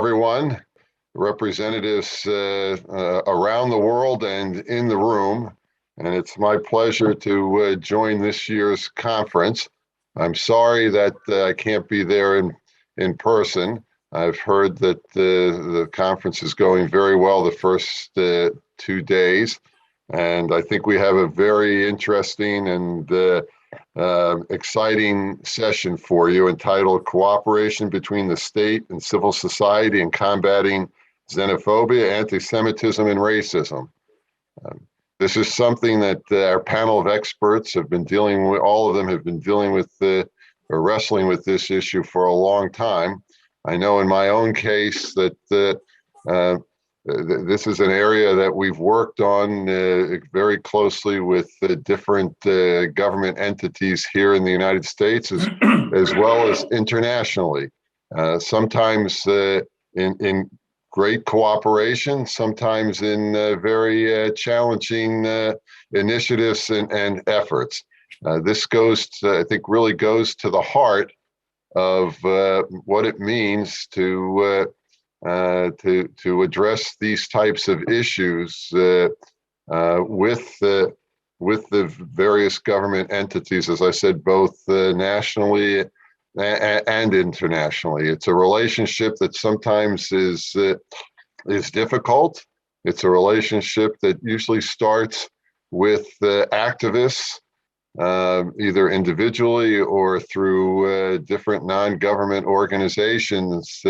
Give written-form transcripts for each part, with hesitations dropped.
everyone, representatives around the world and in the room. And it's my pleasure to join this year's conference. I'm sorry that I can't be there in person. I've heard that the conference is going very well the first 2 days. And I think we have a very interesting and exciting session for you entitled Cooperation Between the State and Civil Society in Combating Xenophobia, Antisemitism, and Racism. This is something that our panel of experts have been dealing with, all of them have been dealing with or wrestling with this issue for a long time. I know in my own case that this is an area that we've worked on very closely with different government entities here in the United States as well as internationally. Sometimes in great cooperation, sometimes in very challenging initiatives and efforts. This goes to, I think, really goes to the heart of what it means to address these types of issues with the various government entities, as I said, both nationally and internationally. It's a relationship that sometimes is difficult. It's a relationship that usually starts with activists, either individually or through different non-government organizations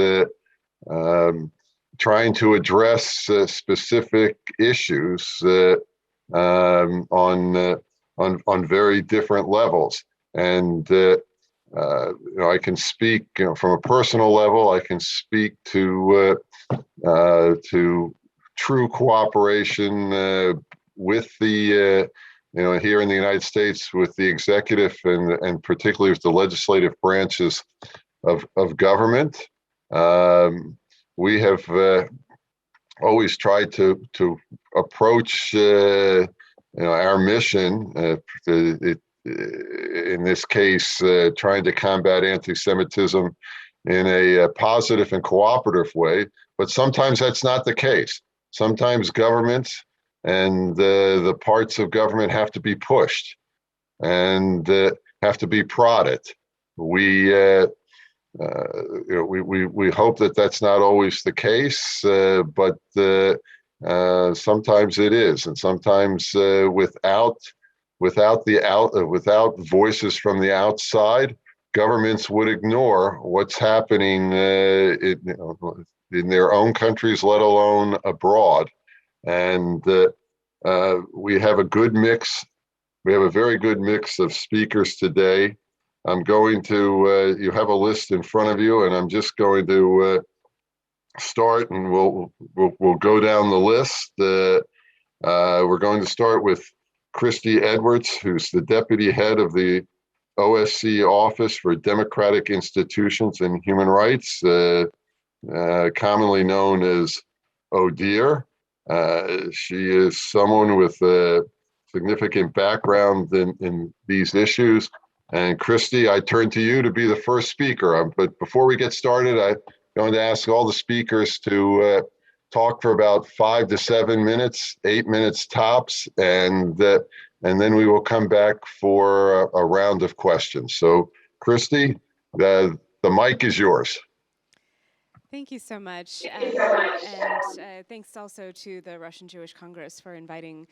trying to address specific issues on very different levels. And I can speak, from a personal level. I can speak to true cooperation with the here in the United States with the executive and particularly with the legislative branches of government. We have always tried to approach our mission, in this case, trying to combat anti-Semitism in a positive and cooperative way. But sometimes that's not the case. Sometimes governments and the parts of government have to be pushed and have to be prodded. We hope that that's not always the case, but sometimes it is, and sometimes without voices from the outside, governments would ignore what's happening in their own countries, let alone abroad. And we have a good mix. We have a very good mix of speakers today. I'm going to, you have a list in front of you, and I'm just going to start, and we'll go down the list. We're going to start with Christie Edwards, who's the deputy head of the OSCE Office for Democratic Institutions and Human Rights, commonly known as ODIHR. She is someone with a significant background in these issues. And Christie, I turn to you to be the first speaker. But before we get started, I'm going to ask all the speakers to talk for about 5 to 7 minutes, 8 minutes tops, and then we will come back for a round of questions. So, Christie, the mic is yours. Thank you so much. Thanks also to the Russian Jewish Congress for inviting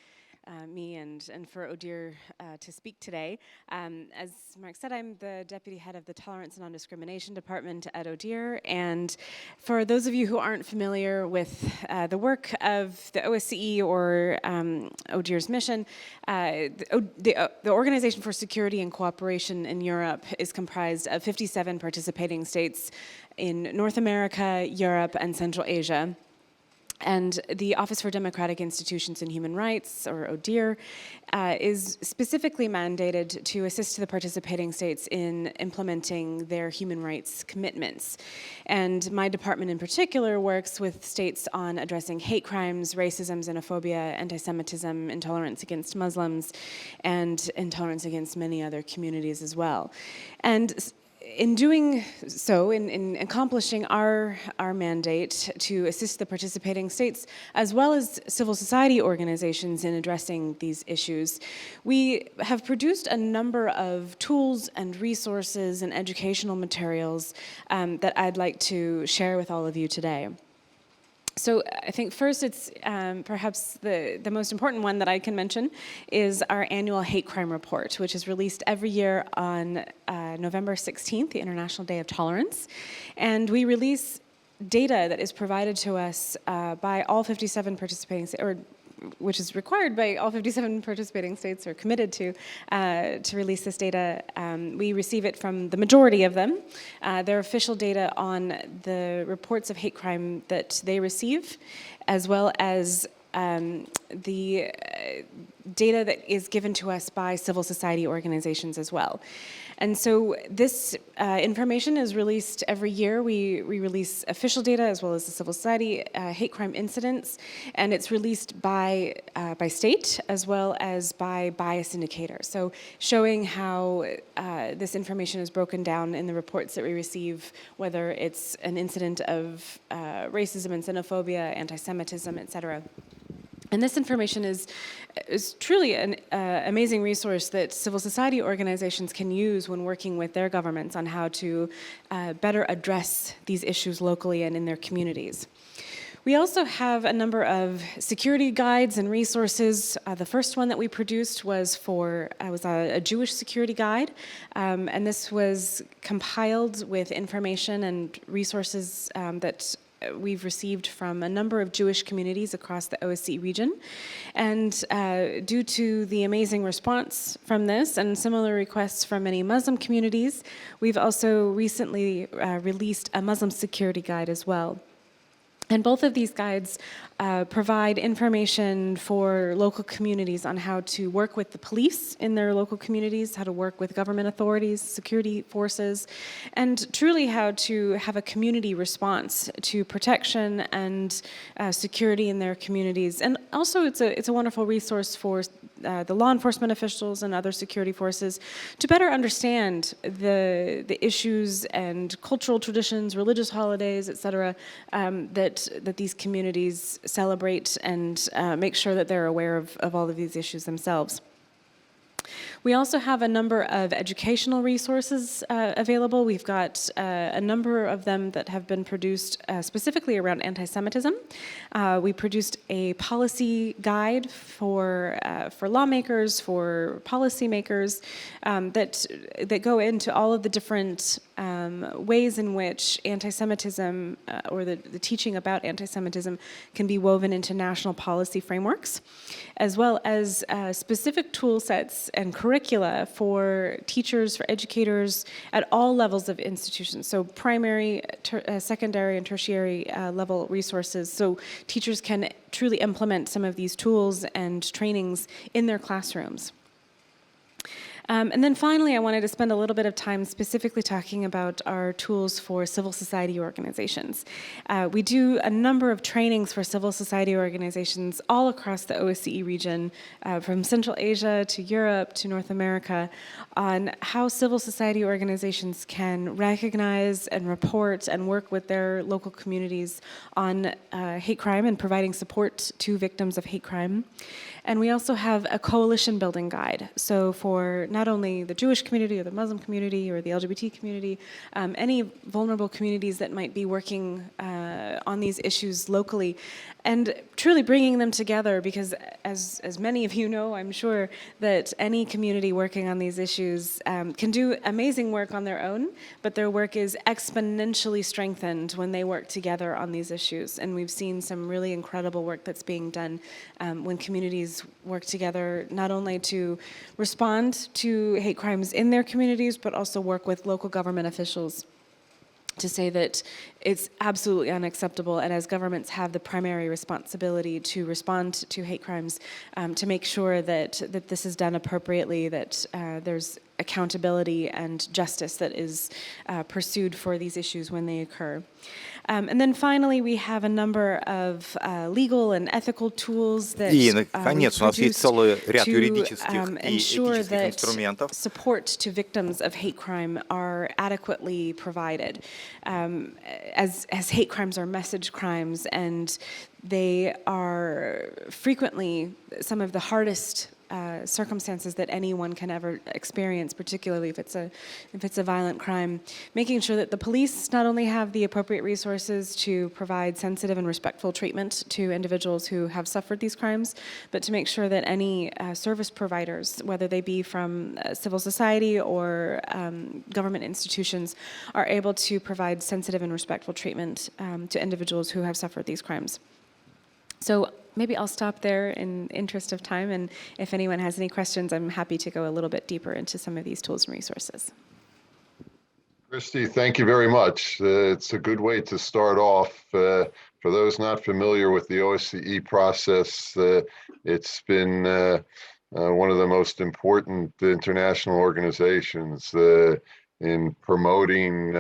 me and for ODIHR to speak today. As Mark said, I'm the deputy head of the Tolerance and Non-Discrimination Department at ODIHR. And for those of you who aren't familiar with the work of the OSCE or ODIHR's mission, the Organization for Security and Cooperation in Europe is comprised of 57 participating states in North America, Europe, and Central Asia. And the Office for Democratic Institutions and Human Rights, or ODIHR, is specifically mandated to assist the participating states in implementing their human rights commitments. And my department in particular works with states on addressing hate crimes, racism, xenophobia, anti-Semitism, intolerance against Muslims, and intolerance against many other communities as well. And in doing so, in accomplishing our mandate to assist the participating states, as well as civil society organizations in addressing these issues, we have produced a number of tools and resources and educational materials that I'd like to share with all of you today. So I think first it's perhaps the most important one that I can mention is our annual hate crime report, which is released every year on November 16th, the International Day of Tolerance. And we release data that is provided to us by all 57 participating states, or which is required by all 57 participating states, or committed to release this data. We receive it from the majority of them. Their official data on the reports of hate crime that they receive, as well as the data that is given to us by civil society organizations as well. And so this information is released every year. We release official data as well as the civil society hate crime incidents, and it's released by state as well as by bias indicators. So showing how this information is broken down in the reports that we receive, whether it's an incident of racism and xenophobia, anti-Semitism, et cetera. And this information is truly an amazing resource that civil society organizations can use when working with their governments on how to better address these issues locally and in their communities. We also have a number of security guides and resources. The first one that we produced was a Jewish security guide, and this was compiled with information and resources that we've received from a number of Jewish communities across the OSCE region. And due to the amazing response from this and similar requests from many Muslim communities, we've also recently released a Muslim security guide as well. And both of these guides provide information for local communities on how to work with the police in their local communities, how to work with government authorities, security forces, and truly how to have a community response to protection and security in their communities. And also it's a wonderful resource for the law enforcement officials and other security forces to better understand the issues and cultural traditions, religious holidays, et cetera, that these communities celebrate, and make sure that they're aware of all of these issues themselves. We also have a number of educational resources available. We've got a number of them that have been produced specifically around anti-Semitism. We produced a policy guide for lawmakers, for policymakers, that go into all of the different ways in which anti-Semitism or the teaching about anti-Semitism can be woven into national policy frameworks, as well as specific tool sets and curricula for teachers, for educators at all levels of institutions. So primary, secondary, and tertiary level resources, so teachers can truly implement some of these tools and trainings in their classrooms. And then finally, I wanted to spend a little bit of time specifically talking about our tools for civil society organizations. We do a number of trainings for civil society organizations all across the OSCE region, from Central Asia to Europe to North America, on how civil society organizations can recognize and report and work with their local communities on hate crime and providing support to victims of hate crime. And we also have a coalition building guide. So for not only the Jewish community or the Muslim community or the LGBT community, any vulnerable communities that might be working on these issues locally, and truly bringing them together, because as many of you know, I'm sure, that any community working on these issues can do amazing work on their own, but their work is exponentially strengthened when they work together on these issues. And we've seen some really incredible work that's being done when communities work together, not only to respond to hate crimes in their communities, but also work with local government officials to say that it's absolutely unacceptable, and as governments have the primary responsibility to respond to hate crimes, to make sure that this is done appropriately, that there's accountability and justice that is pursued for these issues when they occur. And then finally, we have a number of legal and ethical tools that И, наконец, у нас есть целый ряд юридических и ensure этических that инструментов, support to victims of hate crime are adequately provided. As hate crimes are message crimes, and they are frequently some of the hardest circumstances that anyone can ever experience, particularly if it's a violent crime, making sure that the police not only have the appropriate resources to provide sensitive and respectful treatment to individuals who have suffered these crimes, but to make sure that any service providers, whether they be from civil society or government institutions, are able to provide sensitive and respectful treatment to individuals who have suffered these crimes. So maybe I'll stop there in interest of time, and if anyone has any questions, I'm happy to go a little bit deeper into some of these tools and resources. Christie, thank you very much. It's a good way to start off. For those not familiar with the OSCE process, it's been one of the most important international organizations in promoting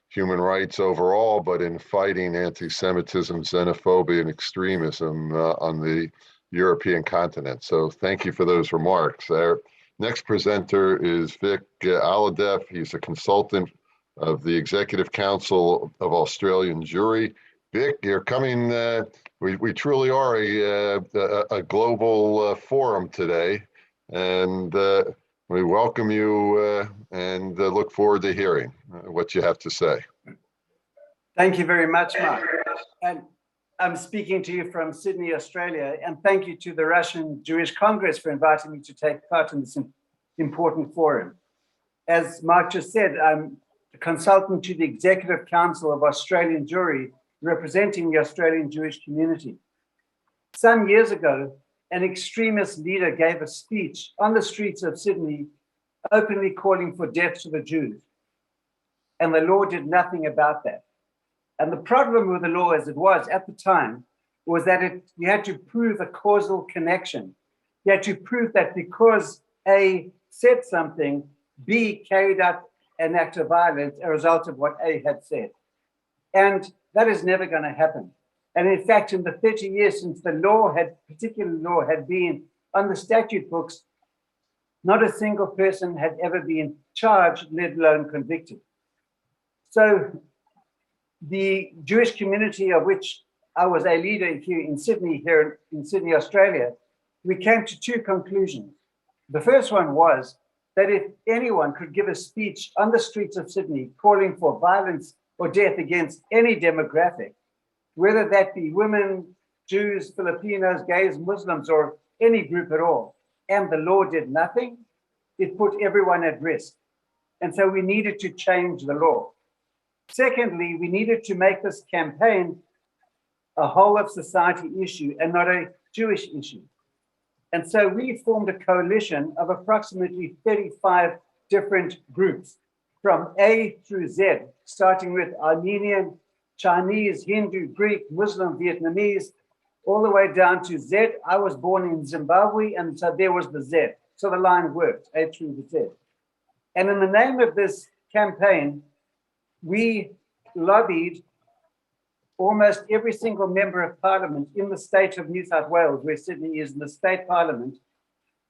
human rights overall, but in fighting anti-Semitism, xenophobia, and extremism on the European continent. So thank you for those remarks. Our next presenter is Vic Alhadeff. He's a consultant of the Executive Council of Australian Jewry. Vic, you're coming, we truly are a global forum today, and we welcome you and look forward to hearing what you have to say. Thank you very much, Mark. And I'm speaking to you from Sydney, Australia, and thank you to the Russian Jewish Congress for inviting me to take part in this important forum. As Mark just said, I'm a consultant to the Executive Council of Australian Jewry, representing the Australian Jewish community. Some years ago, an extremist leader gave a speech on the streets of Sydney, openly calling for death to the Jews. And the law did nothing about that. And the problem with the law as it was at the time was that you had to prove a causal connection. You had to prove that because A said something, B carried out an act of violence as a result of what A had said. And that is never going to happen. And in fact, in the 30 years since the particular law had been on the statute books, not a single person had ever been charged, let alone convicted. So the Jewish community, of which I was a leader here in Sydney, Australia, we came to two conclusions. The first one was that if anyone could give a speech on the streets of Sydney calling for violence or death against any demographic, whether that be women, Jews, Filipinos, gays, Muslims, or any group at all, and the law did nothing, it put everyone at risk. And so we needed to change the law. Secondly, we needed to make this campaign a whole of society issue and not a Jewish issue. And so we formed a coalition of approximately 35 different groups from A through Z, starting with Armenian, Chinese, Hindu, Greek, Muslim, Vietnamese, all the way down to Z. I was born in Zimbabwe, and so there was the Z. So the line worked, A through the Z. And in the name of this campaign, we lobbied almost every single member of parliament in the state of New South Wales, where Sydney is in the state parliament,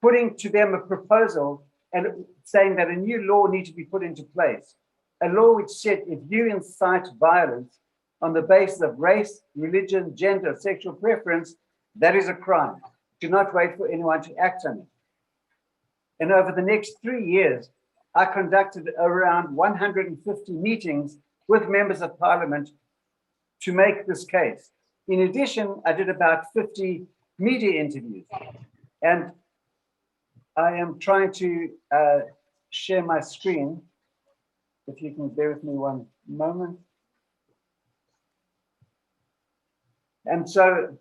putting to them a proposal and saying that a new law needs to be put into place. A law which said if you incite violence on the basis of race, religion, gender, sexual preference, that is a crime. Do not wait for anyone to act on it. And over the next 3 years, I conducted around 150 meetings with members of parliament to make this case. In addition, I did about 50 media interviews. And I am trying to share my screen. If you can bear with me one moment. And so,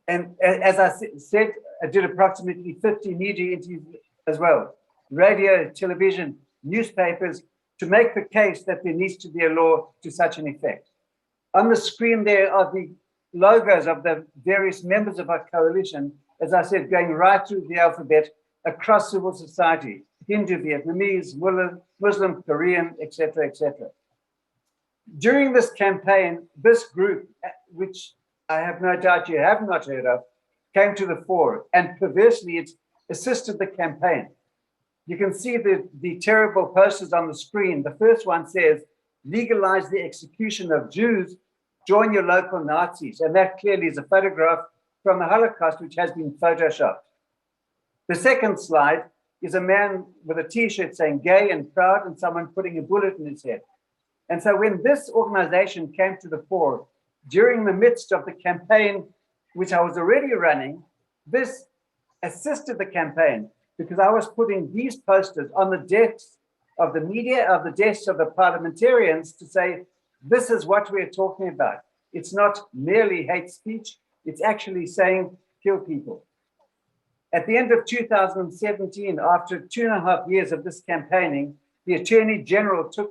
and as I said, I did approximately 50 media interviews as well. Radio, television, newspapers, to to make the case that there needs to be a law to such an effect. On the screen there are the logos of the various members of our coalition, as I said, going right through the alphabet across civil society, Hindu, Vietnamese, Muslim, Korean, etc., etc. During this campaign, this group, which I have no doubt you have not heard of, came to the fore, and perversely it assisted the campaign. You can see the terrible posters on the screen. The first one says, legalize the execution of Jews, join your local Nazis. And that clearly is a photograph from the Holocaust, which has been photoshopped. The second slide is a man with a t-shirt saying gay and proud and someone putting a bullet in his head. And so when this organization came to the fore, during the midst of the campaign, which I was already running, this assisted the campaign because I was putting these posters on the desks of the media, of the desks of the parliamentarians to say, this is what we're talking about. It's not merely hate speech, it's actually saying kill people. At the end of 2017, after 2.5 years of this campaigning, the Attorney General took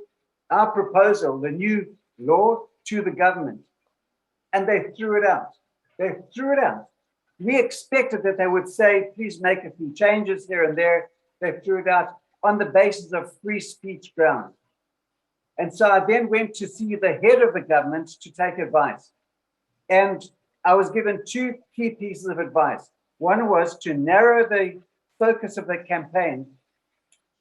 our proposal, the new law, to the government, and they threw it out. They threw it out. We expected that they would say, please make a few changes here and there. They threw it out on the basis of free speech grounds. And so I then went to see the head of the government to take advice. And I was given two key pieces of advice. One was to narrow the focus of the campaign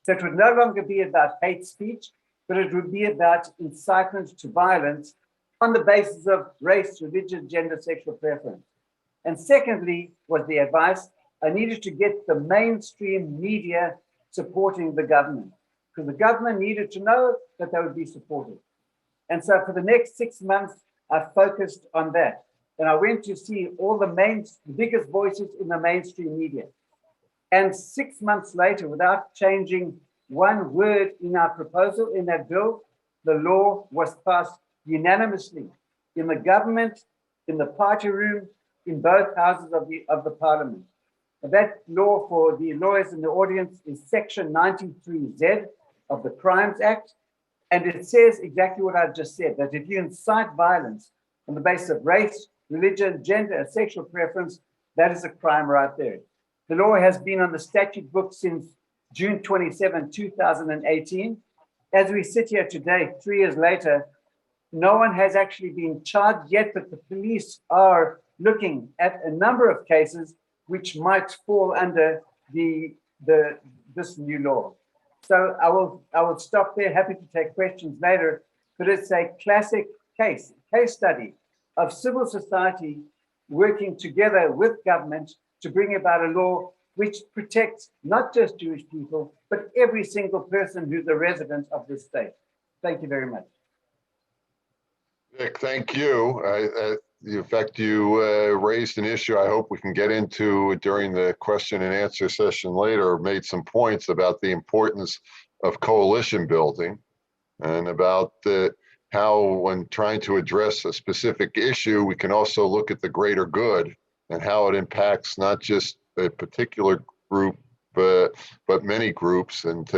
so it would no longer be about hate speech, but it would be about incitement to violence on the basis of race, religion, gender, sexual preference. And secondly, was the advice, I needed to get the mainstream media supporting the government, because the government needed to know that they would be supported. And so for the next 6 months, I focused on that. And I went to see all the biggest voices in the mainstream media. And 6 months later, without changing one word in our proposal, in that bill, the law was passed unanimously in the government, in the party room, in both houses of the parliament. And that law, for the lawyers in the audience, is Section 93Z of the Crimes Act. And it says exactly what I've just said, that if you incite violence on the basis of race, religion, gender, and sexual preference, that is a crime right there. The law has been on the statute book since June 27, 2018. As we sit here today, 3 years later, no one has actually been charged yet, but the police are looking at a number of cases which might fall under this new law. So I will stop there, happy to take questions later, but it's a classic case study of civil society working together with government to bring about a law which protects not just Jewish people, but every single person who's a resident of this state. Thank you very much. Nick, thank you. In fact, you raised an issue I hope we can get into during the question and answer session later, made some points about the importance of coalition building and about how when trying to address a specific issue, we can also look at the greater good and how it impacts not just a particular group, but many groups. And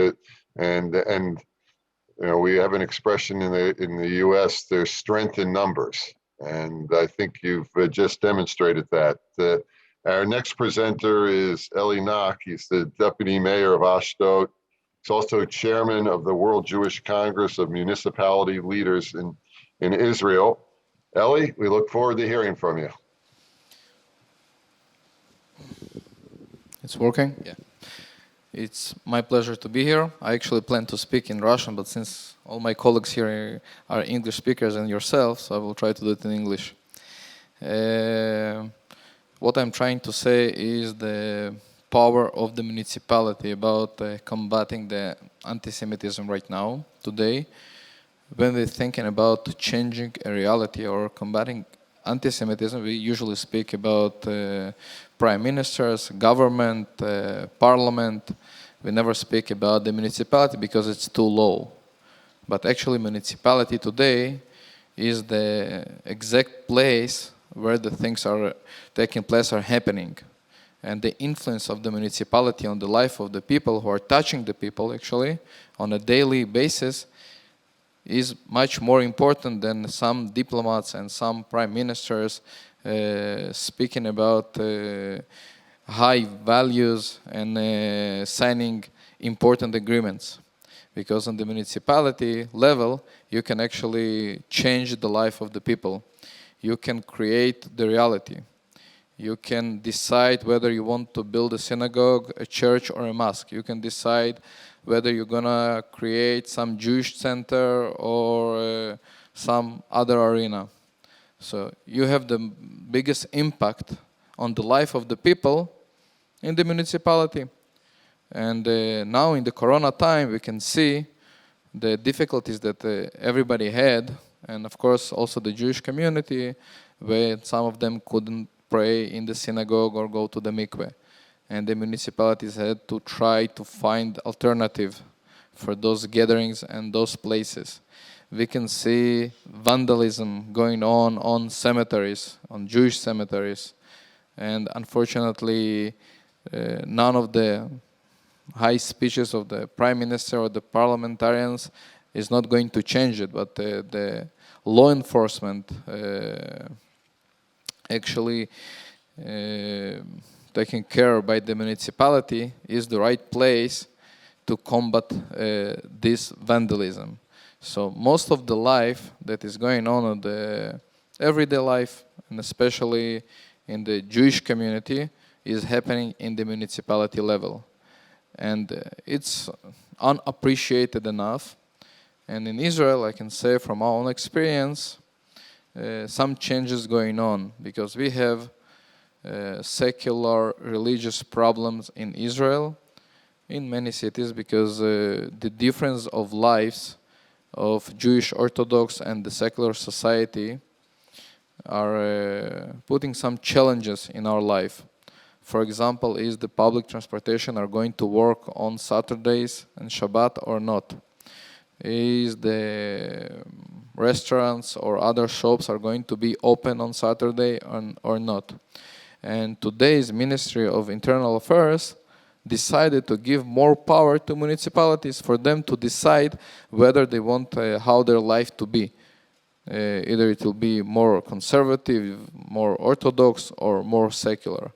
you know, we have an expression in the U.S. There's strength in numbers, and I think you've just demonstrated that. Our next presenter is Eli Nacht. He's the deputy mayor of Ashdod. He's also chairman of the World Jewish Congress of Municipality Leaders in Israel. Eli, we look forward to hearing from you. It's working? Yeah. It's my pleasure to be here. I actually plan to speak in Russian, but since all my colleagues here are English speakers and yourself, so I will try to do it in English. What I'm trying to say is the power of the municipality about combating the anti-Semitism right now, today. When we're thinking about changing a reality or combating anti-Semitism, we usually speak about prime ministers, government, parliament. We never speak about the municipality because it's too low. But actually, municipality today is the exact place where the things are taking place, are happening. and the influence of the municipality on the life of the people who are touching the people actually on a daily basis is much more important than some diplomats and some prime ministers speaking about high values and signing important agreements. Because on the municipality level, you can actually change the life of the people. You can create the reality. You can decide whether you want to build a synagogue, a church, or a mosque. You can decide whether you're gonna create some Jewish center or some other arena. So you have the biggest impact on the life of the people in the municipality. And now in the Corona time, we can see the difficulties that everybody had, and of course also the Jewish community, where some of them couldn't pray in the synagogue or go to the mikveh. And the municipalities had to try to find alternative for those gatherings and those places. We can see vandalism going on cemeteries, on Jewish cemeteries. And unfortunately, none of the high speeches of the prime minister or the parliamentarians is not going to change it, but the law enforcement actually taken care by the municipality is the right place to combat this vandalism. So most of the life that is going on in the everyday life, and especially in the Jewish community, is happening in the municipality level. And it's unappreciated enough. And in Israel, I can say from our own experience, some changes going on, because we have secular religious problems in Israel, in many cities, because the difference of lives of Jewish Orthodox and the secular society are putting some challenges in our life. For example, is the public transportation are going to work on Saturdays and Shabbat or not? Is the restaurants or other shops are going to be open on Saturday or not? And today's Ministry of Internal Affairs decided to give more power to municipalities for them to decide whether they want how their life to be. Either it will be more conservative, more orthodox, or more secular.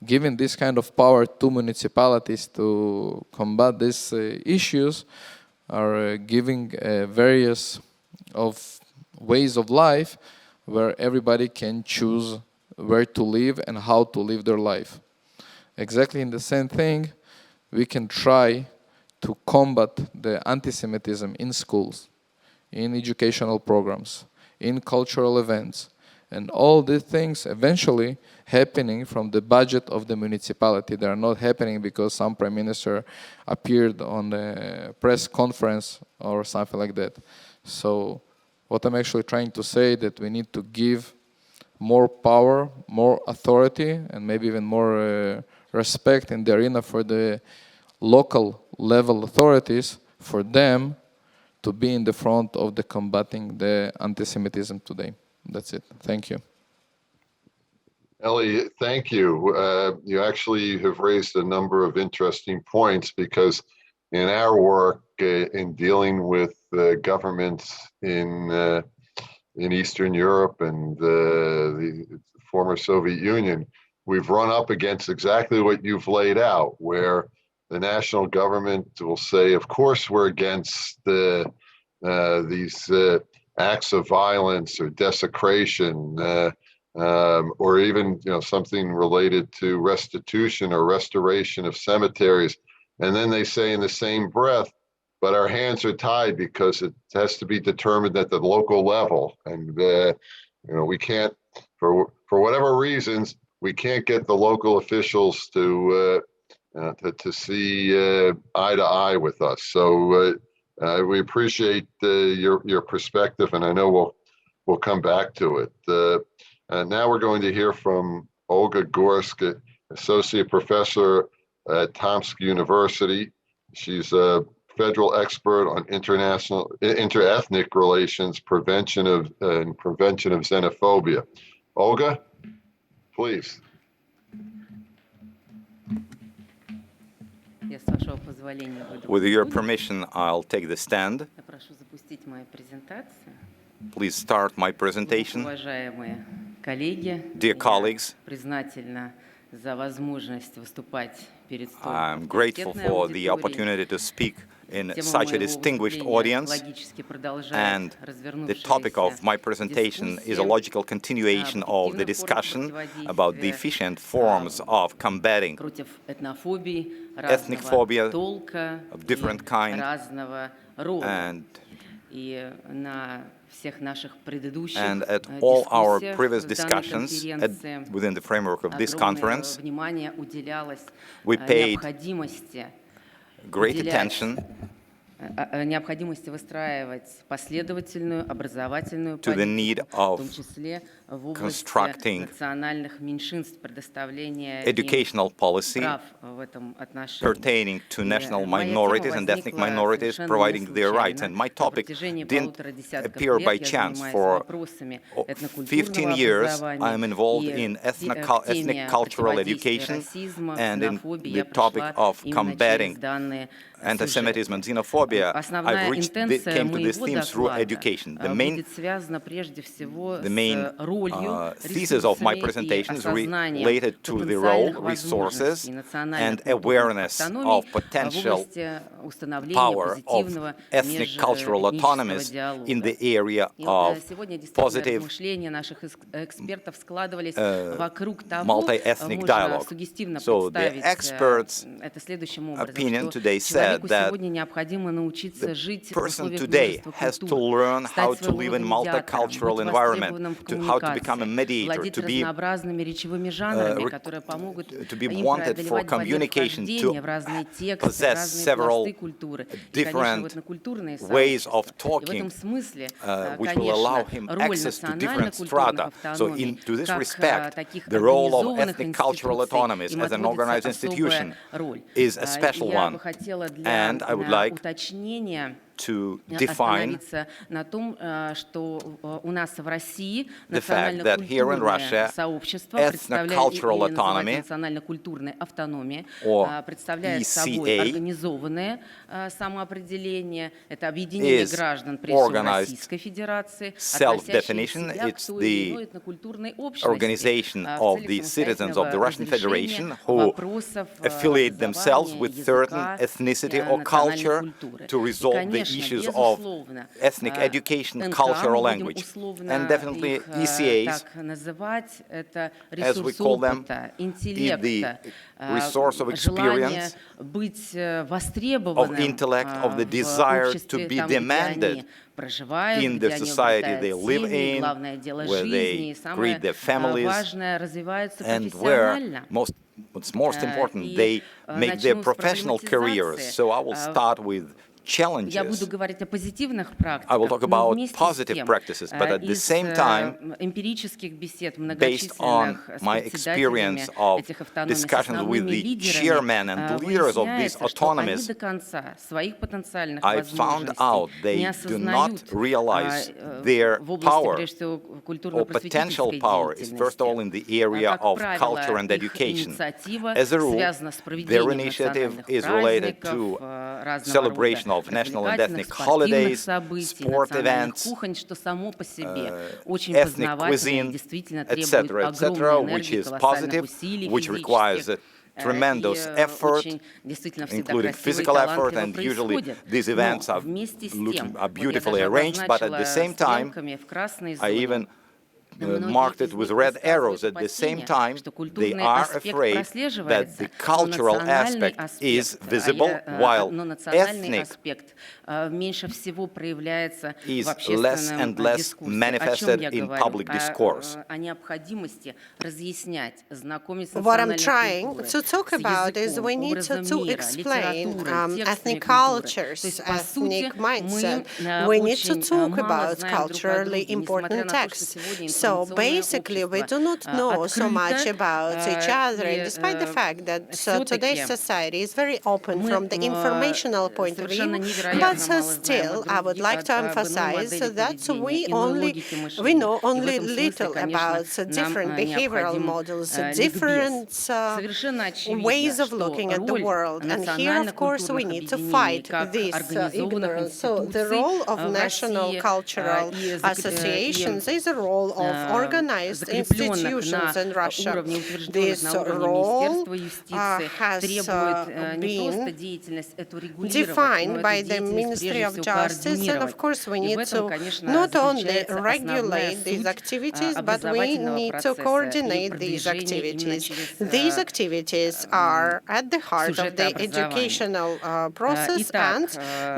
Giving this kind of power to municipalities to combat these issues are giving various of ways of life where everybody can choose where to live and how to live their life. Exactly in the same thing, we can try to combat the anti-Semitism in schools, in educational programs, in cultural events, and all these things eventually happening from the budget of the municipality. They are not happening because some prime minister appeared on a press conference or something like that. So what I'm actually trying to say that we need to give more power, more authority, and maybe even more respect in the arena for the local level authorities, for them to be in the front of the combating the anti-Semitism today. That's it. Thank you. Ellie, thank you. You actually have raised a number of interesting points, because in our work in dealing with governments in Eastern Europe and the former Soviet Union, we've run up against exactly what you've laid out, where the national government will say, of course, we're against these acts of violence or desecration, or even something related to restitution or restoration of cemeteries. And then they say in the same breath, but our hands are tied because it has to be determined at the local level. And we can't, for whatever reasons, we can't get the local officials to see eye to eye with us. So we appreciate your perspective, and I know we'll come back to it. Now we're going to hear from Olga Gorskih, Associate Professor at Tomsk University. She's a federal expert on interethnic relations, prevention of xenophobia. Olga, please. With your permission, I'll take the stand. Please start my presentation. Dear colleagues, I'm grateful for the opportunity to speak in such a distinguished audience, and the topic of my presentation is a logical continuation of the discussion about the efficient forms of combating ethnic phobia of different kind and at all our previous discussions within the framework of this conference, we paid great attention to the need of constructing educational policy pertaining to national minorities and ethnic minorities, providing their rights. And my topic didn't appear by chance. For 15 years, I am involved in ethnic cultural education and in the topic of combating antisemitism and xenophobia. Came to this theme through education. The main thesis of my presentation is related to the role, resources, and awareness of potential power of ethnic cultural autonomies in the area of positive multi-ethnic dialogue. So the experts' opinion today said that the person today has to learn how to live in multicultural environment, how to become a mediator, to be wanted for communication, to possess several different ways of talking, which will allow him access to different strata. So to this respect, the role of ethnic cultural autonomies as an organized institution is a special one. And I would like to define the fact that here in Russia, ethno-cultural autonomy, or ECA, is organized self-definition. It's the organization of the citizens of the Russian Federation who affiliate themselves with certain ethnicity or culture to resolve the issues of ethnic education, culture, or language. And definitely ECAs, as we call them, is the resource of experience, of intellect, of the desire to be demanded in the society they live in, where they greet their families, and where what's most important, they make their professional careers. So I will start with challenges. I will talk about positive practices, but at the same time, based on my experience of discussions with the chairman and leaders of these autonomies, I found out they do not realize their power or potential power is first of all in the area of culture and education. As a rule, their initiative is related to celebration of national and ethnic holidays, sport events, ethnic cuisine, etc., which is positive, which requires a tremendous effort, including physical effort, and usually these events are beautifully arranged, but at the same time, I even marked it with red arrows. At the same time, they are afraid that the cultural aspect is visible, while ethnic is less and less manifested in public discourse. What I'm trying to talk about is we need to explain ethnic cultures, ethnic mindset. We need to talk about culturally important texts. So basically, we do not know so much about each other, and despite the fact that today's society is very open from the informational point of view, but still, I would like to emphasize that we know only little about different behavioral models, different ways of looking at the world. And here, of course, we need to fight this ignorance. So the role of national cultural associations is a role of organized institutions in Russia. This role has been defined by the Ministry of Justice, and of course we need to not only regulate these activities, but we need to coordinate these activities. These activities are at the heart of the educational process, and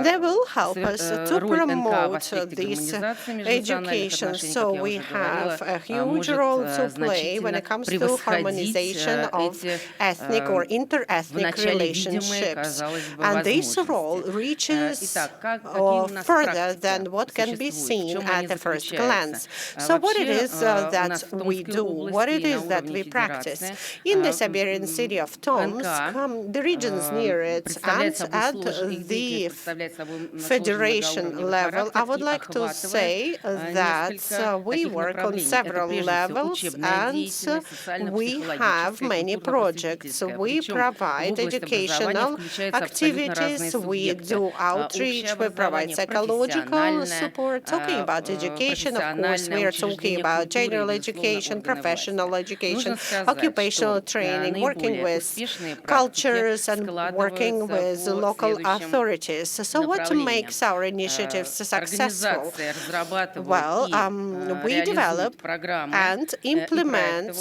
they will help us to promote this education. So we have a huge role to play when it comes to harmonization of ethnic or interethnic relationships. And this role reaches further than what can be seen at the first glance. So what it is that we do, what it is that we practice. In the Siberian city of Tomsk, the regions near it, and at the federation level, I would like to say that we work on several levels and we have many projects. We provide educational activities, we do outreach, we provide psychological support. Talking about education, of course, we are talking about general education, professional education, occupational training, working with cultures and working with local authorities. So what makes our initiatives successful? Well, we develop and implement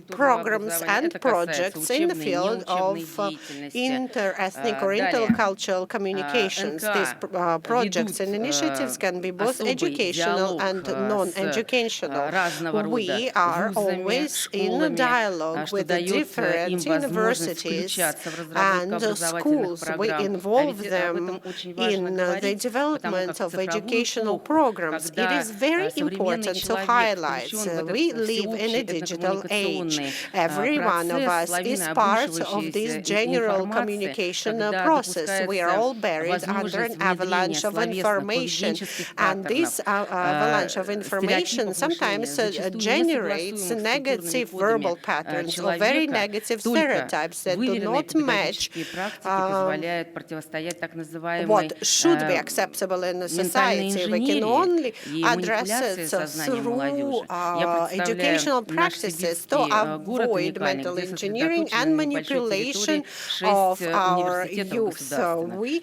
programs and projects in the field of interethnic or intercultural communications. These projects and initiatives can be both educational and non-educational. We are always in a dialogue with the different universities and schools. We involve them in the development of educational programs. It is very important to highlight we live in a digital age. Every one of us is part of this general communication process. We are all buried under an avalanche of information, and this avalanche of information sometimes generates negative verbal patterns or very negative stereotypes that do not match what should be acceptable in a society. We can only address it through educational practices to avoid mental engineering and manipulation of our youth. So we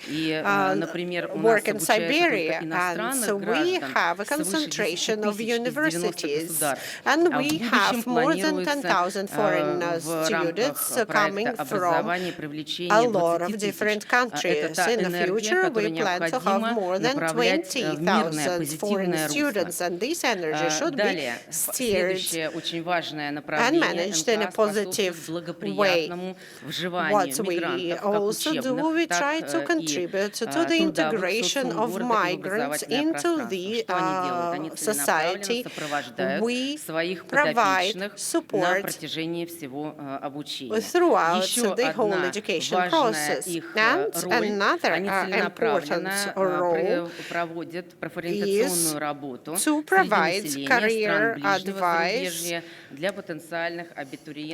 work in Siberia, and so we have a concentration of universities, and we have more than 10,000 foreign students coming from a lot of different countries. In the future, we plan to have more than 20,000 foreign students, and this energy should be steered and managed in a positive way. What we also do, we try to contribute to the integration of migrants into the society. We provide support throughout the whole education process. And another important role is to provide career advice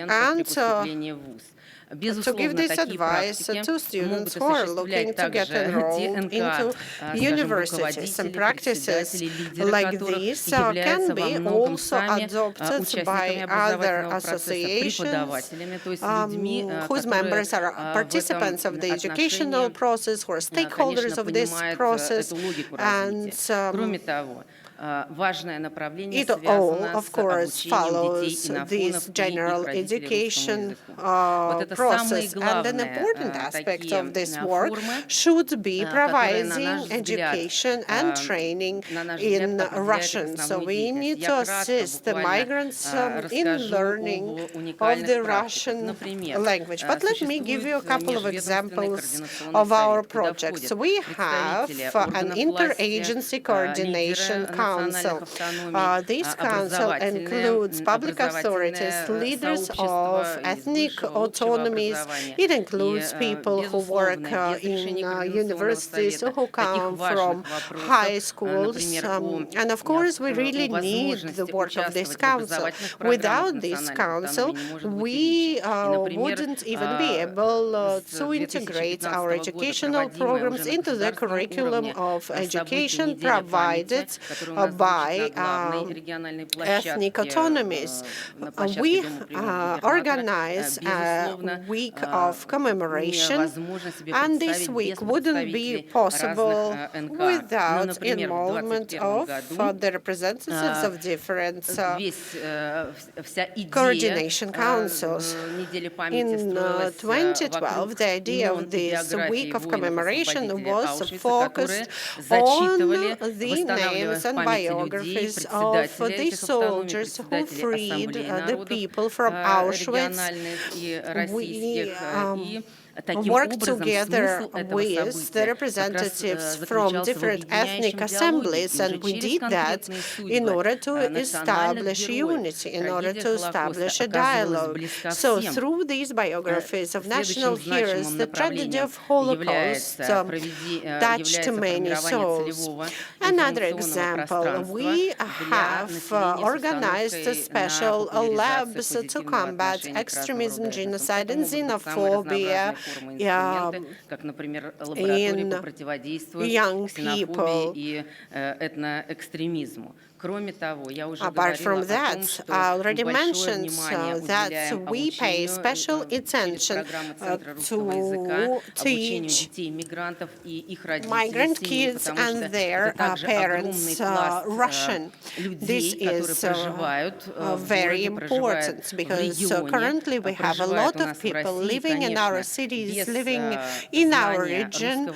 and to give this advice to students who are looking to get enrolled into universities. And practices like these can be also adopted by other associations whose members are participants of the educational process, who are stakeholders of this process. And it all, of course, follows this general education process. And an important aspect of this work should be providing education and training in Russian. So we need to assist the migrants in learning of the Russian language. But let me give you a couple of examples of our projects. We have an interagency coordination council. This council includes public authorities, leaders of ethnic autonomies. It includes people who work in universities, who come from high schools. And of course, we really need the work of this council. Without this council, we wouldn't even be able to integrate our educational programs into the curriculum of education provided by ethnic autonomies. We organize a week of commemoration, and this week wouldn't be possible without involvement of the representatives of different coordination councils. In 2012, the idea of this week of commemoration was focused on the names and biographies of the soldiers who freed the people from Auschwitz. We work together with the representatives from different ethnic assemblies, and we did that in order to establish unity, in order to establish a dialogue. So through these biographies of national heroes, the tragedy of Holocaust touched many souls. Another example, we have organized special labs to combat extremism, genocide, and xenophobia in young people. Apart from that, I already mentioned that we pay special attention to teach migrant kids and their parents Russian. This is very important because currently we have a lot of people living in our cities, living in our region,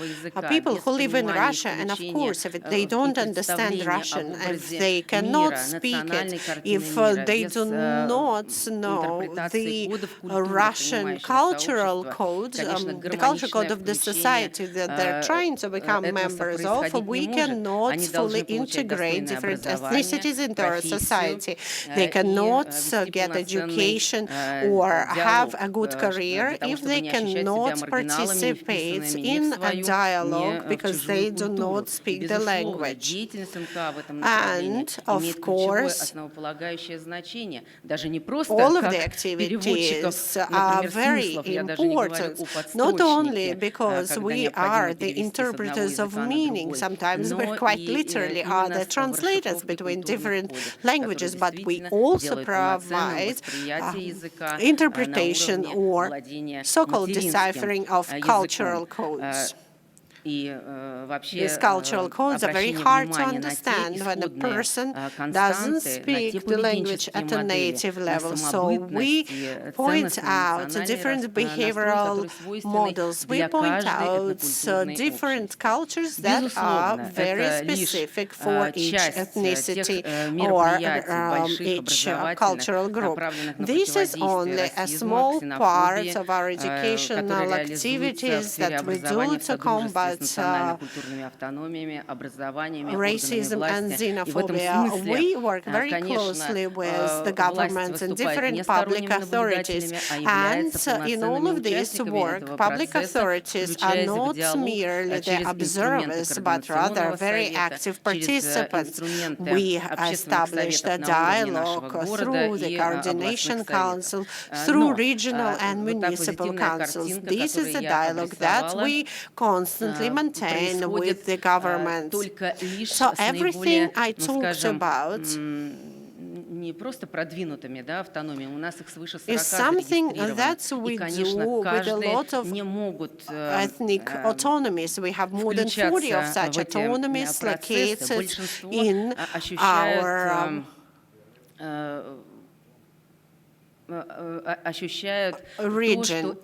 people who live in Russia, and of course, if they don't understand Russian, if they cannot speak it, if they do not know the Russian cultural code, the cultural code of the society that they're trying to become members of, we cannot fully integrate different ethnicities into our society. They cannot get education or have a good career if they cannot participate in a dialogue because they do not speak the language. And of course, all of the activities are very important, not only because we are the interpreters of meaning, sometimes we quite literally are the translators between different languages, but we also provide interpretation or so-called deciphering of cultural codes. These cultural codes are very hard to understand when a person doesn't speak the language at a native level. So we point out different behavioral models. We point out different cultures that are very specific for each ethnicity or each cultural group. This is only a small part of our educational activities that we do to combat racism and xenophobia. We work very closely with the governments and different public authorities. And in all of this work, public authorities are not merely the observers, but rather very active participants. We established a dialogue through the Coordination Council, through regional and municipal councils. This is a dialogue that we constantly maintain with the government. So everything I talked about is something that we do with a lot of ethnic autonomies. We have more than 40 of such autonomies located in our region,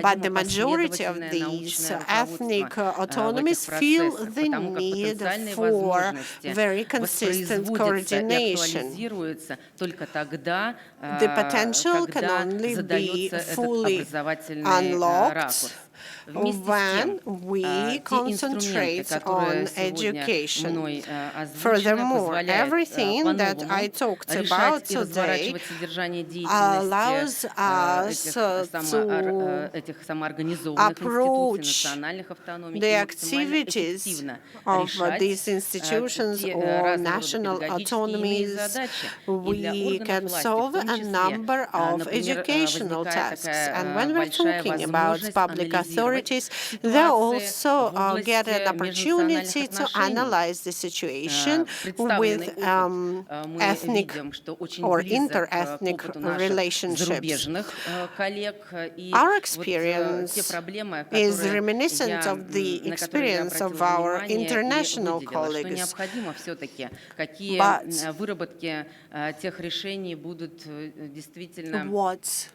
but the majority of these ethnic autonomies feel the need for very consistent coordination. The potential can only be fully unlocked when we concentrate on education. Furthermore, everything that I talked about today allows us to approach the activities of these institutions or national autonomies. We can solve a number of educational tasks. And when we're talking about public authorities, they also get an opportunity to analyze the situation with ethnic or interethnic relationships. Our experience is reminiscent of the experience of our international colleagues. But what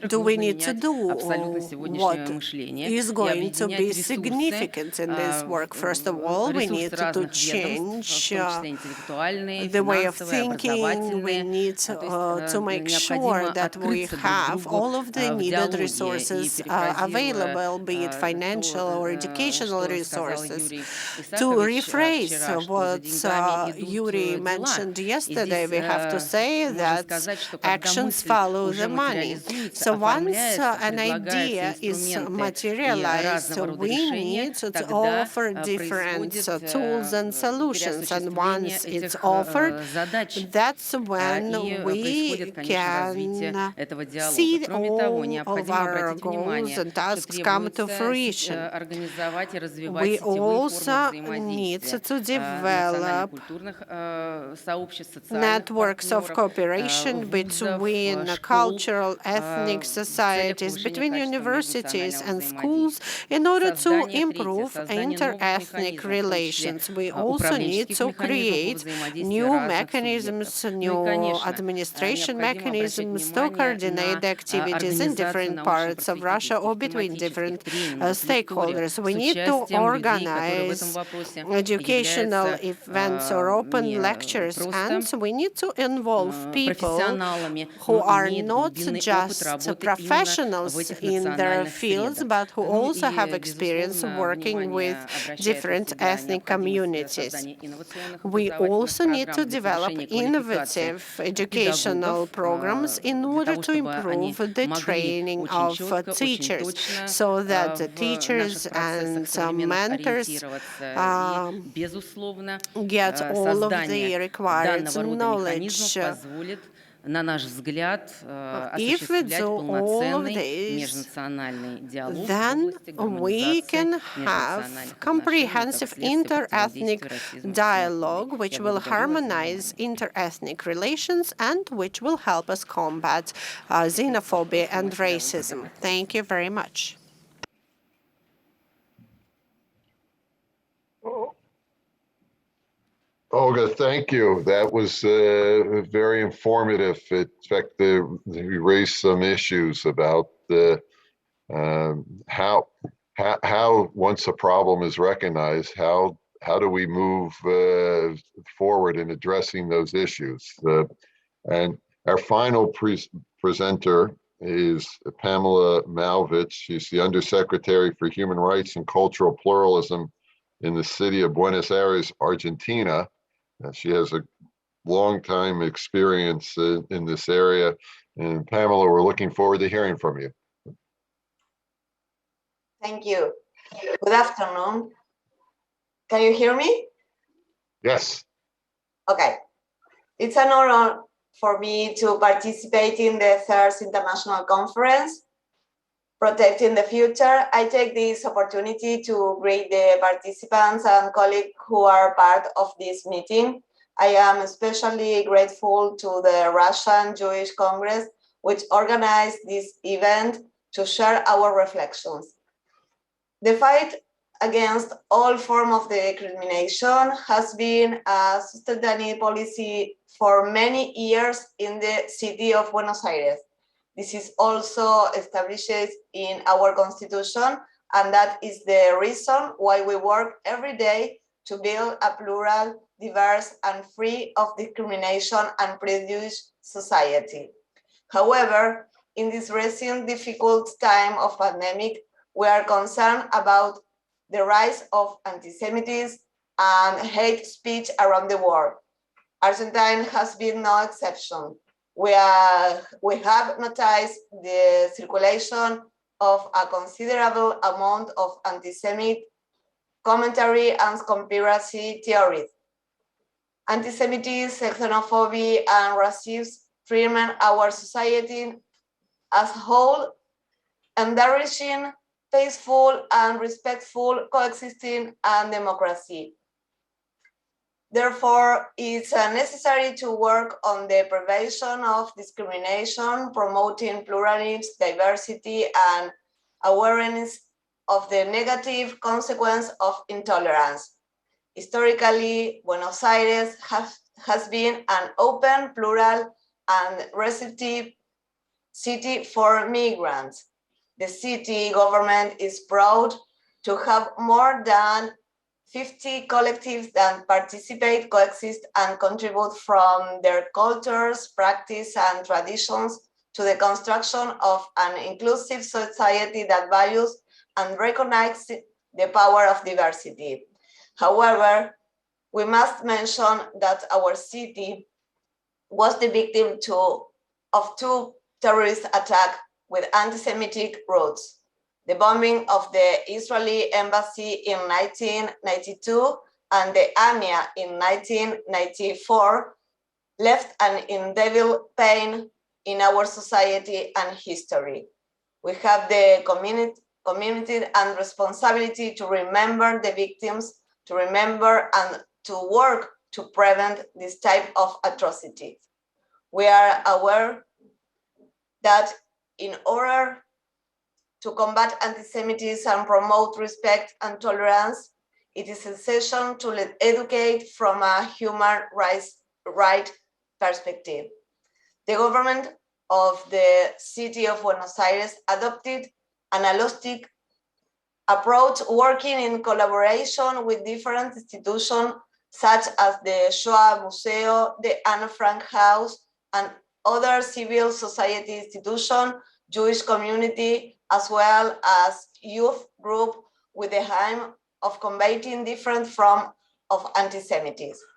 do we need to do? What is going to be significant in this work? First of all, we need to change the way of thinking. We need to make sure that we have all of the needed resources available, be it financial or educational resources. To rephrase what Jewry mentioned yesterday, we have to say that actions follow the money. So once an idea is materialized, we need to offer different tools and solutions. And once it's offered, that's when we can see all of our goals and tasks come to fruition. We also need to develop networks of cooperation between cultural, ethnic societies, between universities and schools in order to improve interethnic relations. We also need to create new mechanisms, new administration mechanisms to coordinate the activities in different parts of Russia or between different stakeholders. We need to organize educational events or open lectures, and we need to involve people who are not just professionals in their fields, but who also have experience working with different ethnic communities. We also need to develop innovative educational programs in order to improve the training of teachers, so that the teachers and mentors get all of the required knowledge. If we do all of this, then we can have comprehensive interethnic dialogue, which will harmonize interethnic relations and which will help us combat xenophobia and racism. Thank you very much. Olga, thank you. That was very informative. In fact, we raised some issues about how once a problem is recognized, how do we move forward in addressing those issues? And our final presenter is Pamela Malewicz. She's the Undersecretary for Human Rights and Cultural Pluralism in the city of Buenos Aires, Argentina. She has a long time experience in this area. And Pamela, we're looking forward to hearing from you. Thank you. Good afternoon. Can you hear me? Yes. Okay. It's an honor for me to participate in the third international conference, Protecting the Future. I take this opportunity to greet the participants and colleagues who are part of this meeting. I am especially grateful to the Russian Jewish Congress, which organized this event to share our reflections. The fight against all forms of discrimination has been a sustained policy for many years in the city of Buenos Aires. This is also established in our constitution, and that is the reason why we work every day to build a plural, diverse, and free of discrimination and prejudice society. However, in this recent difficult time of pandemic, we are concerned about the rise of anti-Semitism and hate speech around the world. Argentina has been no exception. We have noticed the circulation of a considerable amount of anti-Semitic commentary and conspiracy theories. Antisemitism, xenophobia, and racism threaten our society as a whole, encouraging peaceful and respectful coexisting and democracy. Therefore, it's necessary to work on the prevention of discrimination, promoting pluralism, diversity, and awareness of the negative consequence of intolerance. Historically, Buenos Aires has been an open, plural, and receptive city for migrants. The city government is proud to have more than 50 collectives that participate, coexist, and contribute from their cultures, practice, and traditions to the construction of an inclusive society that values and recognizes the power of diversity. However, we must mention that our city was the victim of two terrorist attacks with anti-Semitic roots. The bombing of the Israeli embassy in 1992 and the AMIA in 1994 left an indelible pain in our society and history. We have the community and responsibility to remember the victims, to remember and to work to prevent this type of atrocity. We are aware that in order to combat anti-Semitism and promote respect and tolerance, it is essential to educate from a human rights perspective. The government of the city of Buenos Aires adopted an holistic approach, working in collaboration with different institutions such as the Shoah Museo, the Anne Frank House, and other civil society institutions, Jewish community, as well as youth group, with the aim of combating different forms of anti-Semitism.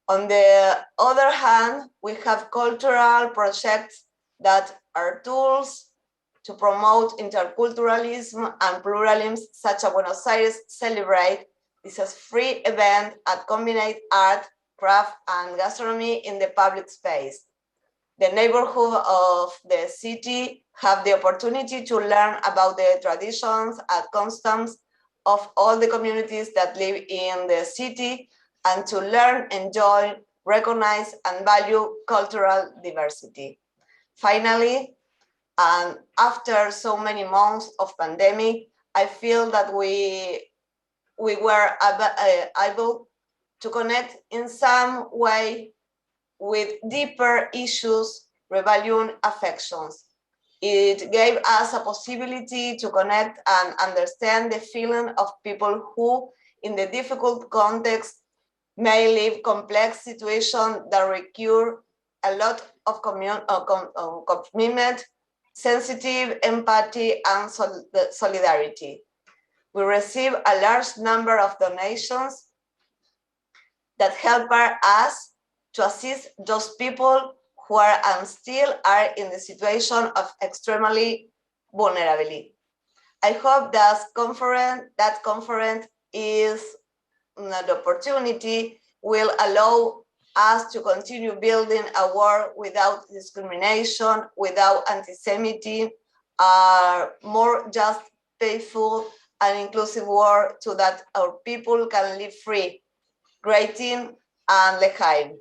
On the other hand, we have cultural projects that are tools to promote interculturalism and pluralism, such as Buenos Aires Celebrate. This is a free event that combines art, craft, and gastronomy in the public space. The neighborhood of the city have the opportunity to learn about the traditions and customs of all the communities that live in the city, and to learn, enjoy, recognize, and value cultural diversity. Finally, and after so many months of pandemic, I feel that we were able to connect in some way with deeper issues, revaluing affections. It gave us a possibility to connect and understand the feeling of people who, in the difficult context, may live complex situations that require a lot of commitment, sensitive empathy, and solidarity. We receive a large number of donations that help us to assist those people who are and still are in the situation of extremely vulnerability. I hope that conference is an opportunity, will allow us to continue building a world without discrimination, without anti-Semitism, a more just, peaceful, and inclusive world so that our people can live free, greeting, and l'chaim.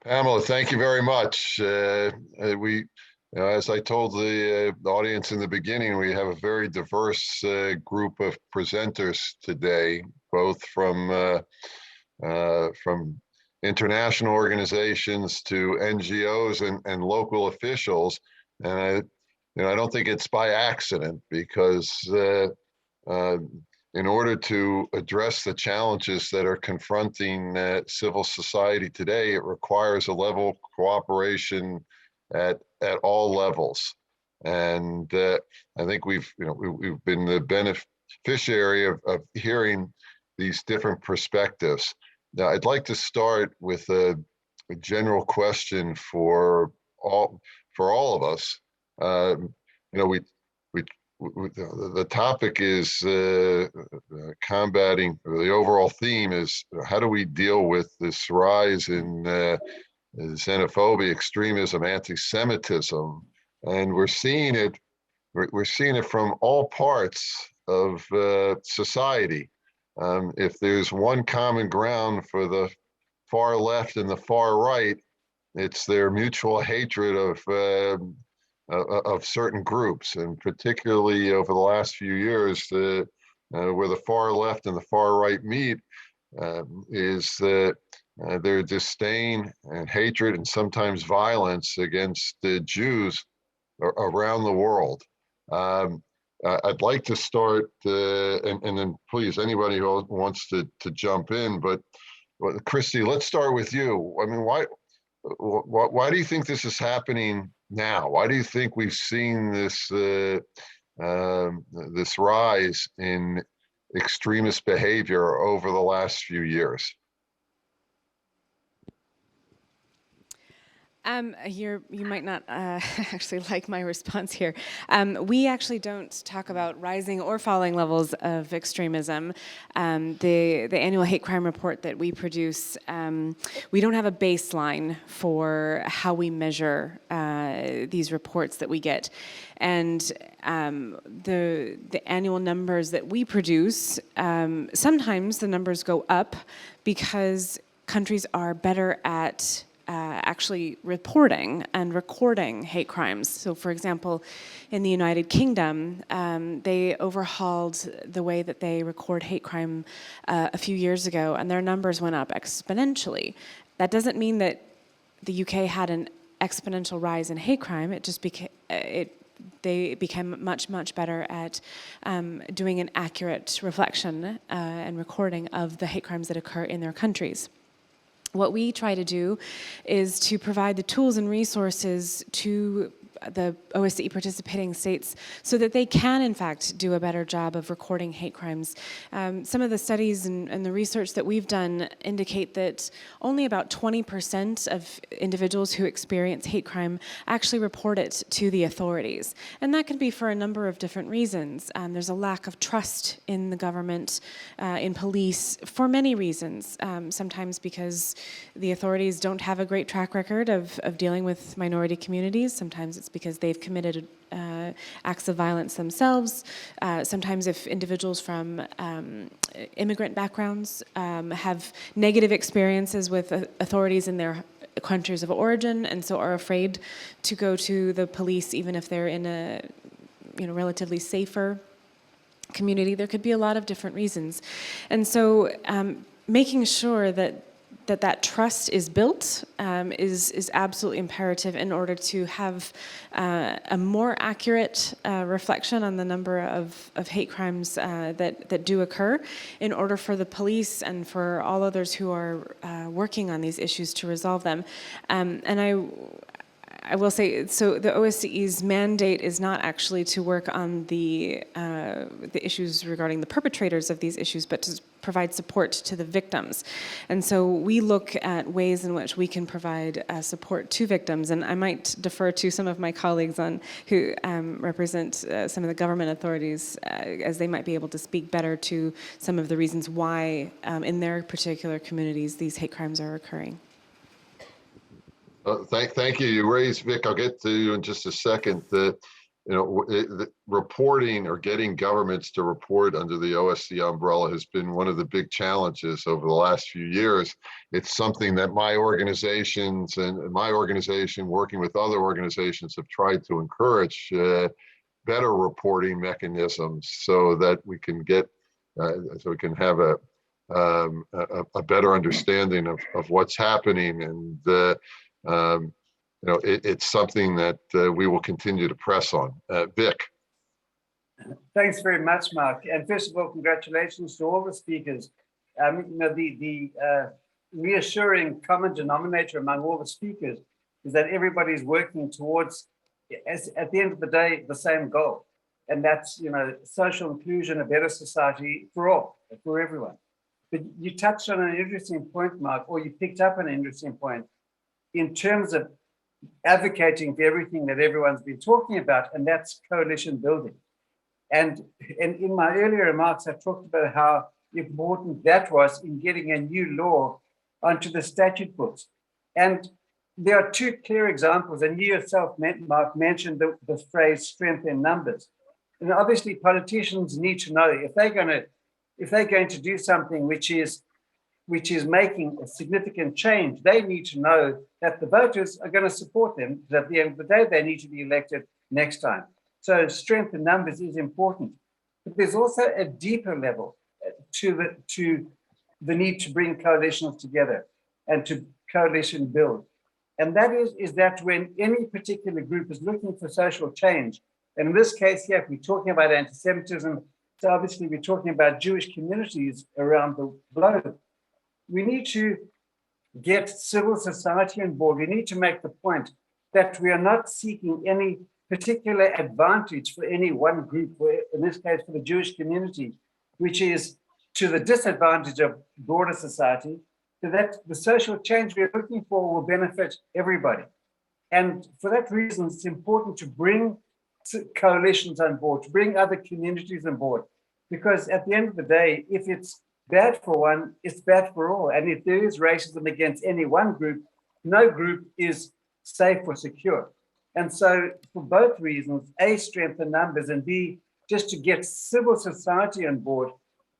Pamela, thank you very much. As I told the audience in the beginning, we have a very diverse group of presenters today, both from international organizations to NGOs and local officials. And I don't think it's by accident, because in order to address the challenges that are confronting civil society today, it requires a level of cooperation at all levels. And I think we've been the beneficiary of hearing these different perspectives. Now, I'd like to start with a general question for all of us. The topic is combating, or the overall theme is, how do we deal with this rise in xenophobia, extremism, anti-Semitism, and we're seeing it from all parts of society. If there's one common ground for the far left and the far right, it's their mutual hatred of certain groups, and particularly over the last few years, where the far left and the far right meet, is their disdain and hatred and sometimes violence against the Jews around the world. I'd like to start, and then please, anybody who wants to jump in, but Christie, let's start with you. I mean, why do you think this is happening now? Why do you think we've seen this this rise in extremist behavior over the last few years? You might not actually like my response here. We actually don't talk about rising or falling levels of extremism. The annual hate crime report that we produce, we don't have a baseline for how we measure these reports that we get. And the annual numbers that we produce, sometimes the numbers go up because countries are better at actually reporting and recording hate crimes. So, for example, in the United Kingdom, they overhauled the way that they record hate crime a few years ago, and their numbers went up exponentially. That doesn't mean that the UK had an exponential rise in hate crime. It just became they became much better at doing an accurate reflection and recording of the hate crimes that occur in their countries. What we try to do is to provide the tools and resources to the OSCE participating states so that they can, in fact, do a better job of recording hate crimes. Some of the studies and the research that we've done indicate that only about 20% of individuals who experience hate crime actually report it to the authorities. And that can be for a number of different reasons. There's a lack of trust in the government, in police, for many reasons. Sometimes because the authorities don't have a great track record of dealing with minority communities. Sometimes it's because they've committed acts of violence themselves. Sometimes if individuals from immigrant backgrounds have negative experiences with authorities in their countries of origin, and so are afraid to go to the police even if they're in a relatively safer community. There could be a lot of different reasons. And so making sure that trust is built is absolutely imperative in order to have a more accurate reflection on the number of hate crimes that do occur, in order for the police and for all others who are working on these issues to resolve them. And I will say, so the OSCE's mandate is not actually to work on the issues regarding the perpetrators of these issues, but to provide support to the victims. And so we look at ways in which we can provide support to victims. And I might defer to some of my colleagues who represent some of the government authorities, as they might be able to speak better to some of the reasons why in their particular communities these hate crimes are occurring. Thank you. You raised, Vic, I'll get to you in just a second. The reporting, or getting governments to report under the OSCE umbrella, has been one of the big challenges over the last few years. It's something that my organizations and my organization, working with other organizations, have tried to encourage better reporting mechanisms so that we can get, so we can have a better understanding of what's happening. And it's something that we will continue to press on. Vic. Thanks very much, Mark. And first of all, congratulations to all the speakers. The reassuring common denominator among all the speakers is that everybody's working towards, at the end of the day, the same goal. And that's, social inclusion, a better society for all, for everyone. But you touched on an interesting point, Mark, or you picked up an interesting point in terms of advocating for everything that everyone's been talking about, and that's coalition building. And in my earlier remarks, I talked about how important that was in getting a new law onto the statute books. And there are two clear examples, and you yourself, Mark, mentioned the phrase strength in numbers. And obviously politicians need to know if they're going to do something which is making a significant change, they need to know that the voters are going to support them, that at the end of the day, they need to be elected next time. So strength in numbers is important. But there's also a deeper level to the need to bring coalitions together and to coalition build. And that is that when any particular group is looking for social change, and in this case here, we're talking about anti-Semitism, so obviously we're talking about Jewish communities around the globe, we need to get civil society on board. We need to make the point that we are not seeking any particular advantage for any one group, in this case for the Jewish community, which is to the disadvantage of broader society, so that the social change we're looking for will benefit everybody. And for that reason, it's important to bring coalitions on board, to bring other communities on board, because at the end of the day, if it's bad for one, it's bad for all. And if there is racism against any one group, no group is safe or secure. And so for both reasons, A, strength in numbers, and B, just to get civil society on board,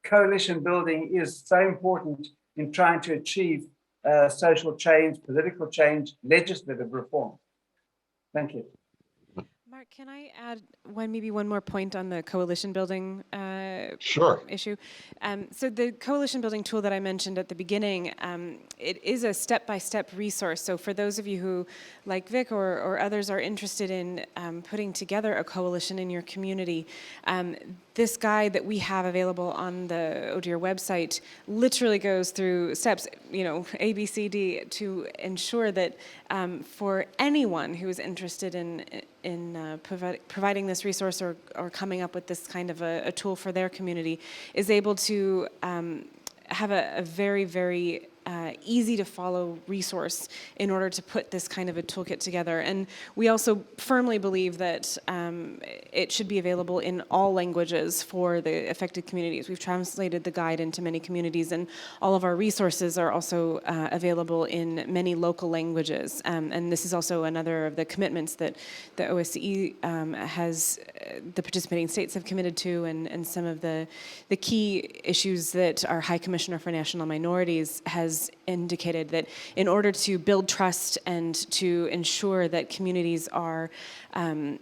coalition building is so important in trying to achieve social change, political change, legislative reform. Thank you. Mark, can I add maybe one more point on the coalition building Sure. issue? So the coalition building tool that I mentioned at the beginning, it is a step-by-step resource. So for those of you who, like Vic or others, are interested in putting together a coalition in your community, this guide that we have available on the ODIHR website literally goes through steps, A, B, C, D, to ensure that for anyone who is interested in providing this resource or coming up with this kind of a tool for their community is able to have a very, very easy to follow resource in order to put this kind of a toolkit together. And we also firmly believe that it should be available in all languages for the affected communities. We've translated the guide into many communities, and all of our resources are also available in many local languages. And this is also another of the commitments that the OSCE has, the participating states have committed to, and some of the key issues that our High Commissioner for National Minorities has indicated, that in order to build trust and to ensure that communities are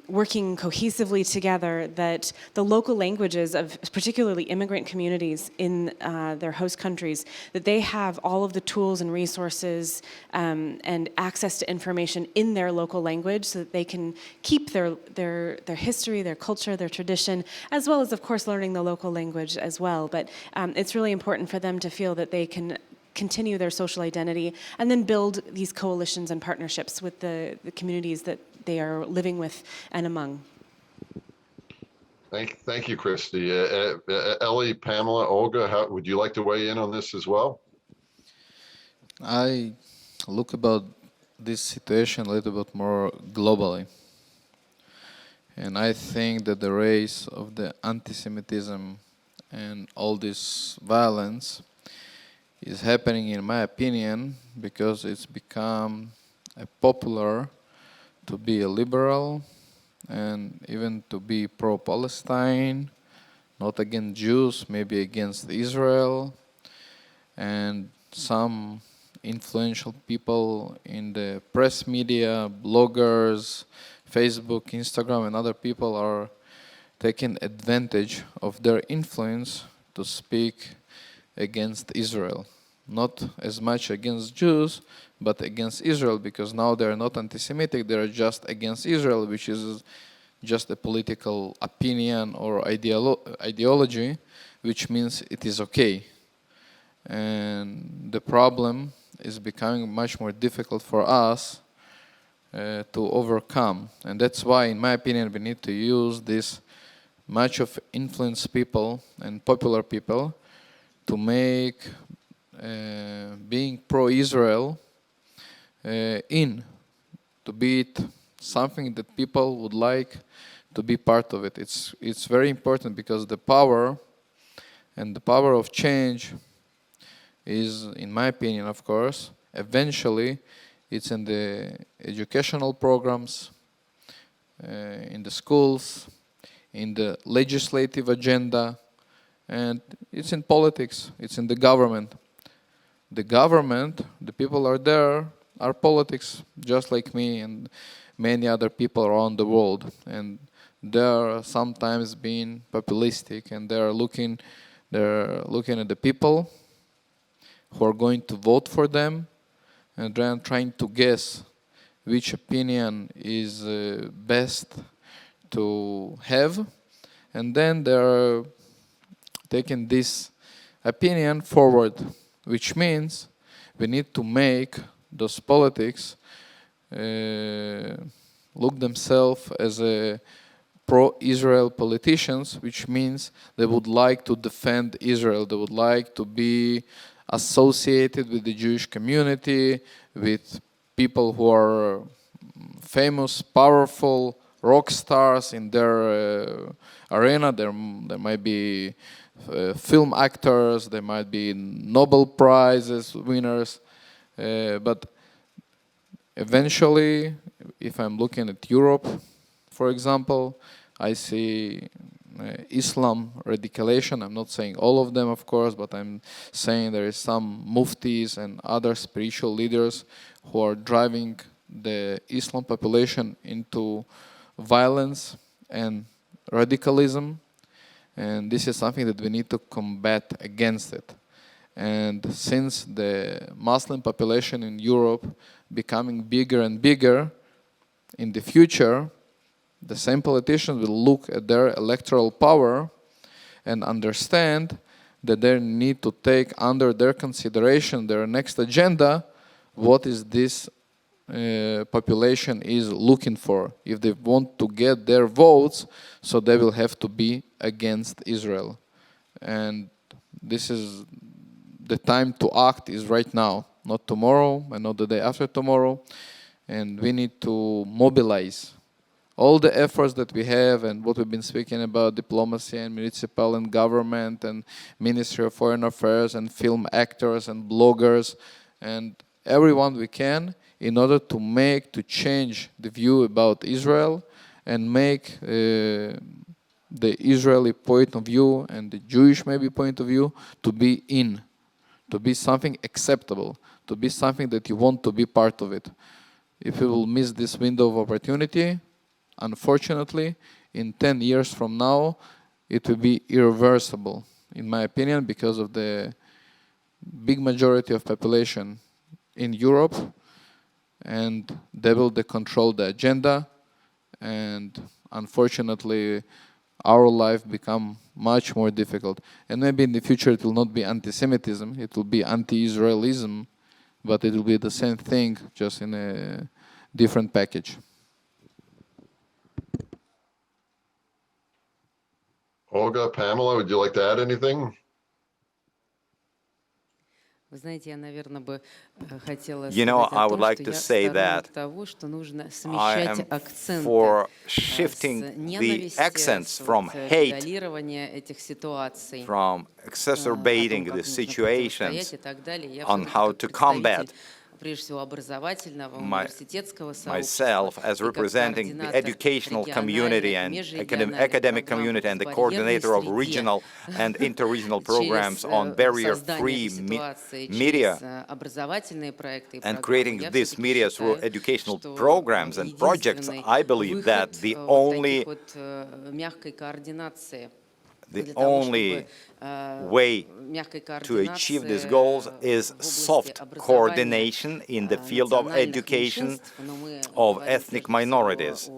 working cohesively together, that the local languages of particularly immigrant communities in their host countries, that they have all of the tools and resources and access to information in their local language so that they can keep their history, their culture, their tradition, as well as, of course, learning the local language as well. But it's really important for them to feel that they can continue their social identity and then build these coalitions and partnerships with the communities that they are living with and among. Thank you, Christie. Ellie, Pamela, Olga, would you like to weigh in on this as well? I look about this situation a little bit more globally. And I think that the rise of the anti-Semitism and all this violence is happening, in my opinion, because it's become popular to be a liberal and even to be pro-Palestine, not against Jews, maybe against Israel. And some influential people in the press media, bloggers, Facebook, Instagram, and other people are taking advantage of their influence to speak against Israel. Not as much against Jews, but against Israel, because now they're not anti-Semitic, they're just against Israel, which is just a political opinion or ideology, which means it is okay. And the problem is becoming much more difficult for us to overcome. And that's why, in my opinion, we need to use this much of influence people and popular people to make being pro-Israel to be it something that people would like to be part of it. It's very important because the power and the power of change is, in my opinion, of course, eventually it's in the educational programs, in the schools, in the legislative agenda, and it's in politics, it's in the government. The government, the people are there, are politics, just like me and many other people around the world. And they're sometimes being populistic, and they're looking at the people who are going to vote for them, and then trying to guess which opinion is best to have, and then they're taking this opinion forward, which means we need to make those politics look themselves as a pro-Israel politicians, which means they would like to defend Israel, they would like to be associated with the Jewish community, with people who are famous, powerful, rock stars in their arena. There might be film actors, there might be Nobel Prizes winners, but eventually, if I'm looking at Europe, for example, I see Islam radicalization. I'm not saying all of them, of course, but I'm saying there is some muftis and other spiritual leaders who are driving the Islam population into violence and radicalism, and this is something that we need to combat against it. And since the Muslim population in Europe becoming bigger and bigger, in the future, the same politicians will look at their electoral power and understand that they need to take under their consideration their next agenda, what is this population is looking for. If they want to get their votes, so they will have to be against Israel. And this is the time to act is right now, not tomorrow and not the day after tomorrow. And we need to mobilize all the efforts that we have and what we've been speaking about, diplomacy and municipal and government and Ministry of Foreign Affairs and film actors and bloggers and everyone we can in order to change the view about Israel and make the Israeli point of view and the Jewish maybe point of view to be something acceptable, to be something that you want to be part of it. If we will miss this window of opportunity, unfortunately, in 10 years from now, it will be irreversible, in my opinion, because of the big majority of population in Europe, and they will control the agenda, and unfortunately, our life become much more difficult. And maybe in the future it will not be anti-Semitism, it will be anti-Israelism, but it will be the same thing, just in a different package. Olga, Pamela, would you like to add anything? You know, I would like to say that I am for shifting the accents from hate, from exacerbating the situations, on how to combat myself as representing the educational community and academic community and the coordinator of regional and interregional programs on barrier-free media, and creating this media through educational programs and projects. I believe that the only way to achieve these goals is soft coordination in the field of education of ethnic minorities.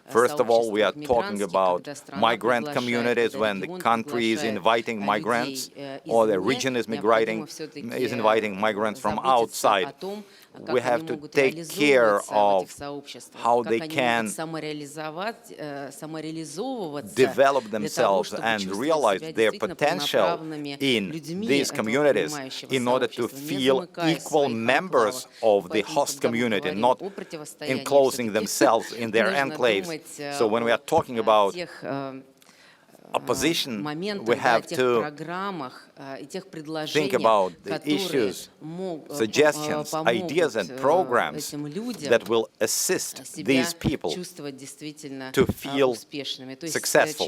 First of all, we are talking about migrant communities when the country is inviting migrants or the region is inviting migrants from outside. We have to take care of how they can develop themselves and realize their potential in these communities in order to feel equal members of the host community, not enclosing themselves in their enclaves. So when we are talking about opposition, we have to think about the issues, suggestions, ideas, and programs that will assist these people to feel successful.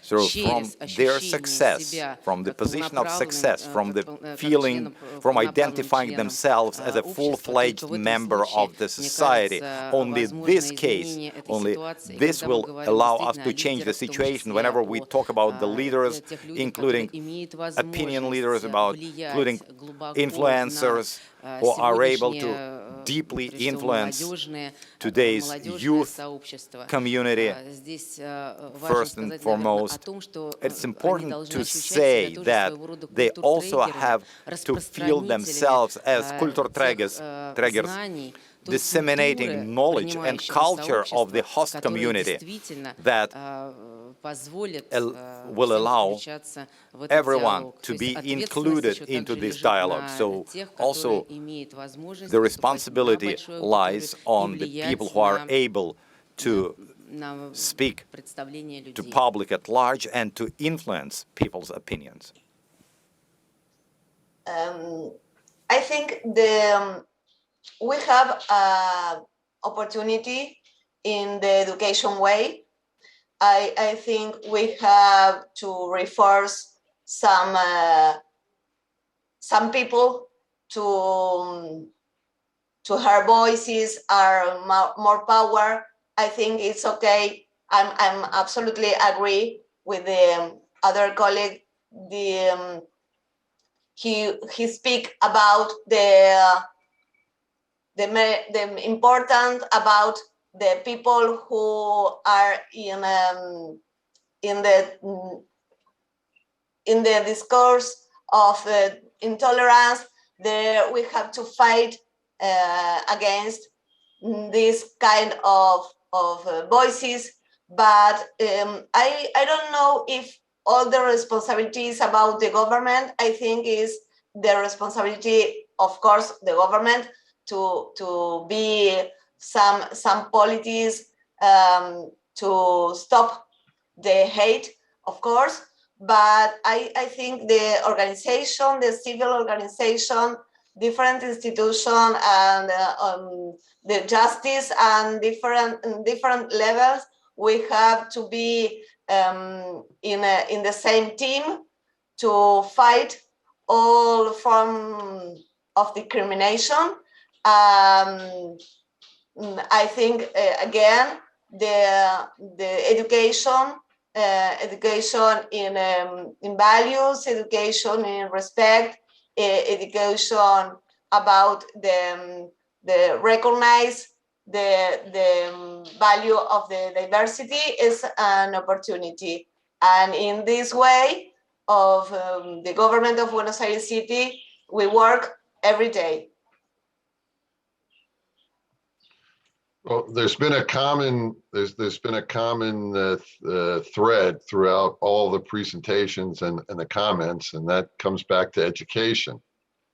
So from their success, from the position of success, from the feeling, from identifying themselves as a full-fledged member of the society, only this case, only this will allow us to change the situation. Whenever we talk about the leaders, including opinion leaders, including influencers who are able to deeply influence today's youth community, first and foremost, it's important to say that they also have to feel themselves as kulturträgers, disseminating knowledge and culture of the host community that will allow everyone to be included into this dialogue. So also the responsibility lies on the people who are able to speak to public at large and to influence people's opinions. I think we have an opportunity in the education way. I think we have to reinforce some people to her voices are more power. I think it's okay. I'm absolutely agree with the other colleague. He speak about the important about the people who are in the discourse of intolerance. We have to fight against this kind of voices, but I don't know if all the responsibilities about the government. I think is the responsibility, of course, the government to be some policies to stop the hate, of course, but I think the organization, the civil organization, different institutions, and the justice and different levels, we have to be in the same team to fight all forms of discrimination. I think again the education in values, education in respect, education about the recognize the value of the diversity is an opportunity, and in this way of the government of Buenos Aires City, we work every day. Well, there's been a common thread throughout all the presentations and the comments, and that comes back to education,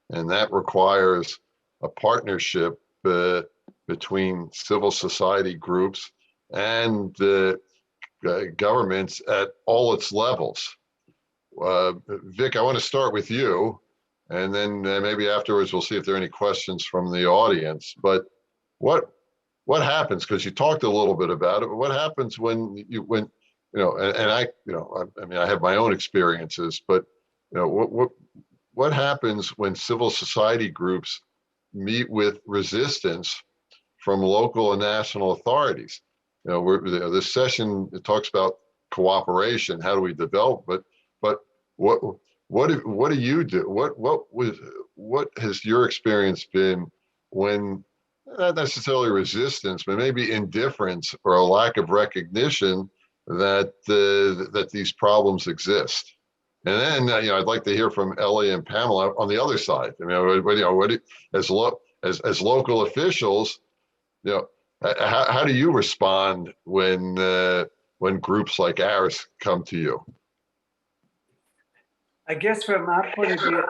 and that requires a partnership between civil society groups and governments at all its levels. Vic, I want to start with you, and then maybe afterwards we'll see if there are any questions from the audience. But what happens, because you talked a little bit about it, but what happens when I have my own experiences, but what happens when civil society groups meet with resistance from local and national authorities? This session, it talks about cooperation. How do we develop? But what do you do? What has your experience been when not necessarily resistance, but maybe indifference or a lack of recognition that that these problems exist. And then, I'd like to hear from Ellie and Pamela on the other side. I mean, as local officials, how do you respond when groups like ours come to you? I guess from our point of view,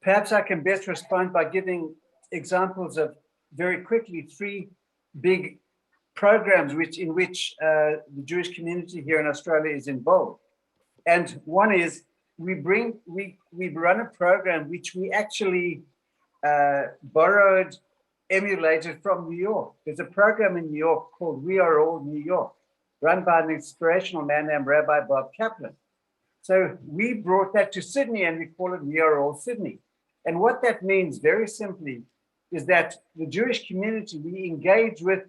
perhaps I can best respond by giving examples of very quickly 3 big programs in which the Jewish community here in Australia is involved. And one is we run a program which we actually borrowed, emulated from New York. There's a program in New York called We Are All New York, run by an inspirational man named Rabbi Bob Kaplan. So we brought that to Sydney and we call it We Are All Sydney. And what that means very simply is that the Jewish community, we engage with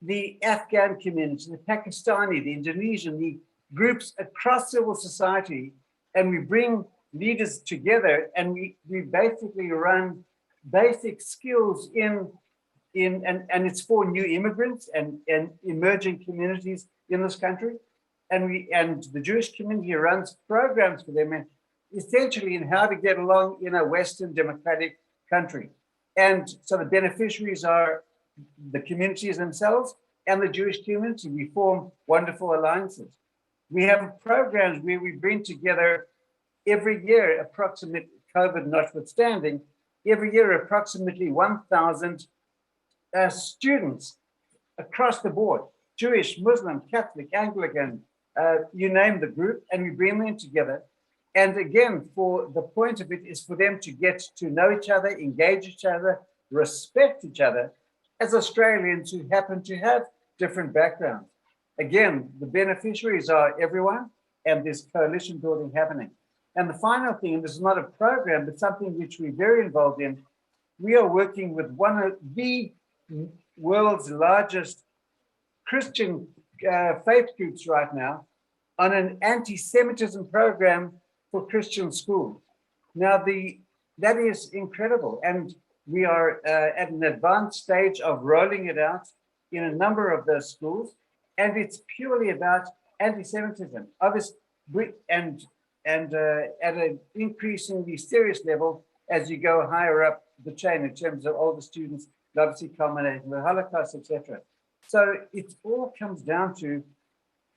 the Afghan community, the Pakistani, the Indonesian, the groups across civil society, and we bring leaders together and we basically run basic skills and it's for new immigrants and emerging communities in this country. And the Jewish community runs programs for them and essentially in how to get along in a Western democratic country. And so the beneficiaries are the communities themselves and the Jewish community. We form wonderful alliances. We have programs where we bring together every year, approximately COVID notwithstanding, every year approximately 1,000 students across the board, Jewish, Muslim, Catholic, Anglican, you name the group, and we bring them together. And again, for the point of it is for them to get to know each other, engage each other, respect each other as Australians who happen to have different backgrounds. Again, the beneficiaries are everyone, and there's coalition building happening. And the final thing, and this is not a program, but something which we're very involved in, we are working with one of the world's largest Christian faith groups right now on an anti-Semitism program for Christian schools. Now, that is incredible. And we are at an advanced stage of rolling it out in a number of those schools. And it's purely about anti-Semitism. Obviously, and at an increasingly serious level as you go higher up the chain in terms of older students, obviously culminating the Holocaust, etc. So it all comes down to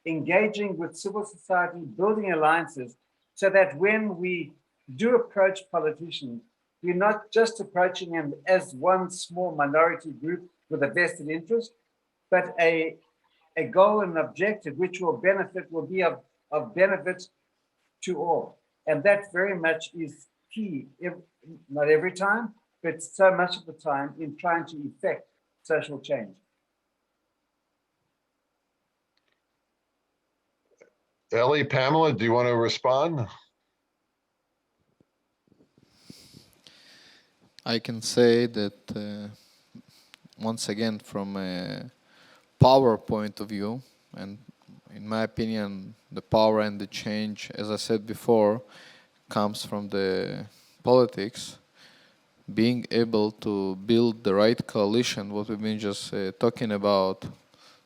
engaging with civil society, building alliances, so that when we do approach politicians, we're not just approaching them as one small minority group with a vested interest, but a goal and objective which will be of benefit to all. And that very much is key, not every time, but so much of the time in trying to effect social change. Ellie, Pamela, do you want to respond? I can say that once again, from a power point of view, and in my opinion, the power and the change, as I said before, comes from the politics. Being able to build the right coalition, what we've been just talking about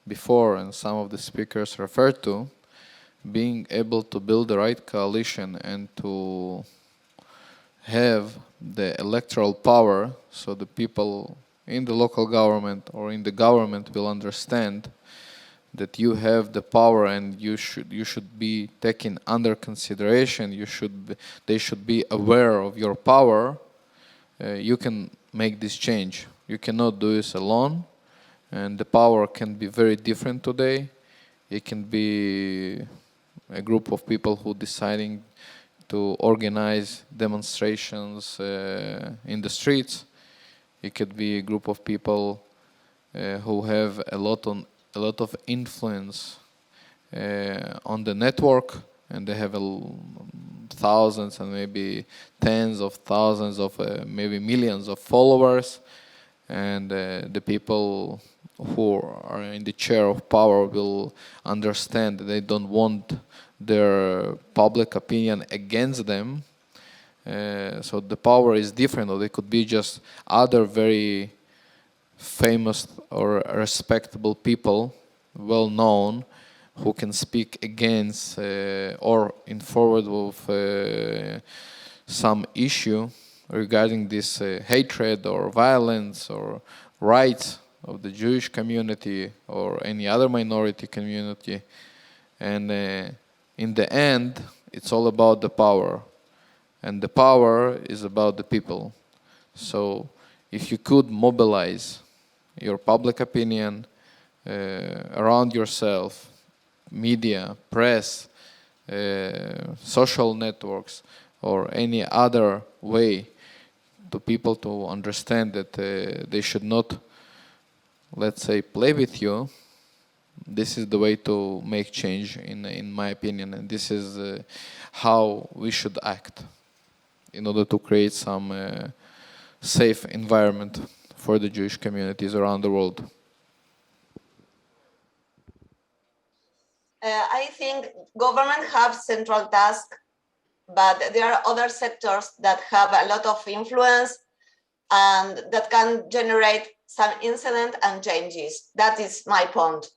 before, and some of the speakers referred to, being able to build the right coalition and to have the electoral power, so the people in the local government or in the government will understand that you have the power and you should be taken under consideration. They should be aware of your power. You can make this change. You cannot do this alone, and the power can be very different today. It can be a group of people who deciding to organize demonstrations in the streets. It could be a group of people who have a lot of influence on the network, and they have thousands and maybe tens of thousands of maybe millions of followers, and the people who are in the chair of power will understand that they don't want their public opinion against them. So the power is different, or they could be just other very famous or respectable people, well known, who can speak against or in forward of some issue regarding this hatred or violence or rights of the Jewish community or any other minority community. And in the end, it's all about the power. And the power is about the people. So if you could mobilize your public opinion around yourself, media, press, social networks, or any other way to people to understand that they should not, let's say, play with you, this is the way to make change, in my opinion. And this is how we should act in order to create some safe environment for the Jewish communities around the world. I think government have central task, but there are other sectors that have a lot of influence and that can generate some incident and changes. That is my point.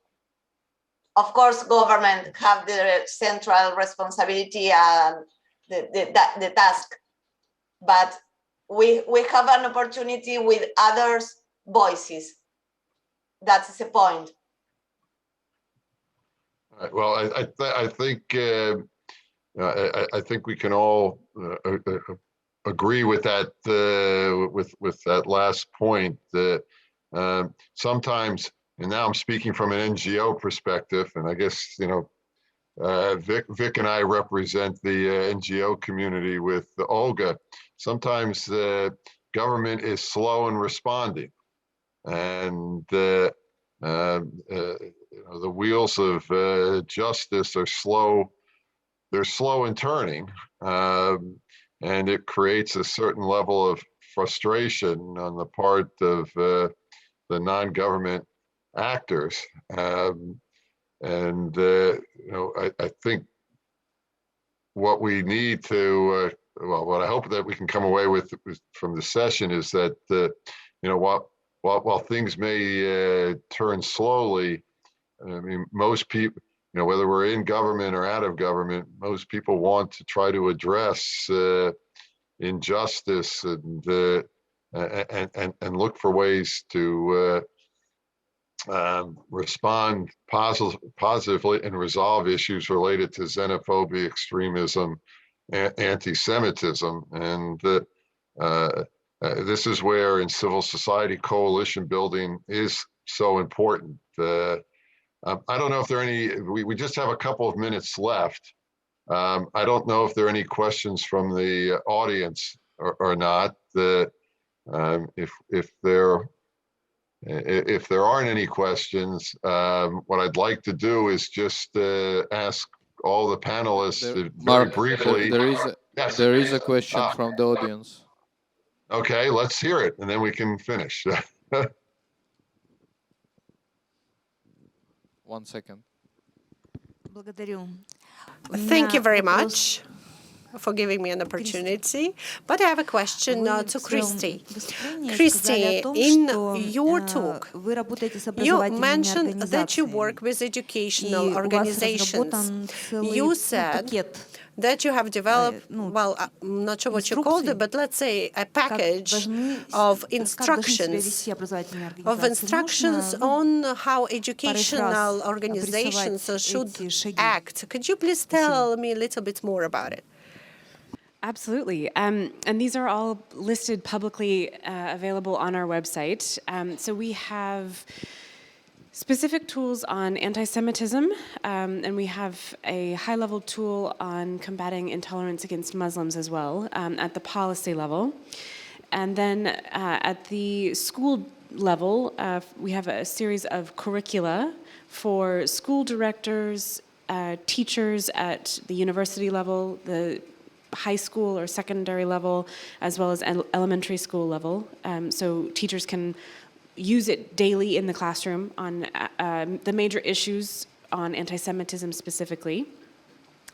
Of course, government have the central responsibility and the task, but we have an opportunity with others' voices. That's the point. Well, I think we can all agree with that. With that last point, that sometimes, and now I'm speaking from an NGO perspective, and I guess Vic and I represent the NGO community with Olga. Sometimes the government is slow in responding, and the wheels of justice are slow. They're slow in turning, and it creates a certain level of frustration on the part of the non-government actors. I think what we need to, what I hope that we can come away with from the session is that, while things may turn slowly, I mean, most people, whether we're in government or out of government, most people want to try to address injustice and look for ways to respond positively and resolve issues related to xenophobia, extremism, anti-Semitism. And this is where in civil society coalition building is so important. I don't know if there are any, we just have a couple of minutes left. I don't know if there are any questions from the audience or not. If there aren't any questions, what I'd like to do is just ask all the panelists very briefly. There is a question from the audience. Okay, let's hear it, and then we can finish. 1 second. Thank you very much for giving me an opportunity. But I have a question to Christie. Christie, in your talk, you mentioned that you work with educational organizations. You said that you have developed, well, I'm not sure what you called it, but let's say a package of instructions on how educational organizations should act. Could you please tell me a little bit more about it? Absolutely. And these are all listed publicly available on our website. So we have specific tools on anti-Semitism, and we have a high-level tool on combating intolerance against Muslims as well at the policy level. And then at the school level, we have a series of curricula for school directors, teachers at the university level, the high school or secondary level, as well as elementary school level. So teachers can use it daily in the classroom on the major issues on anti-Semitism specifically.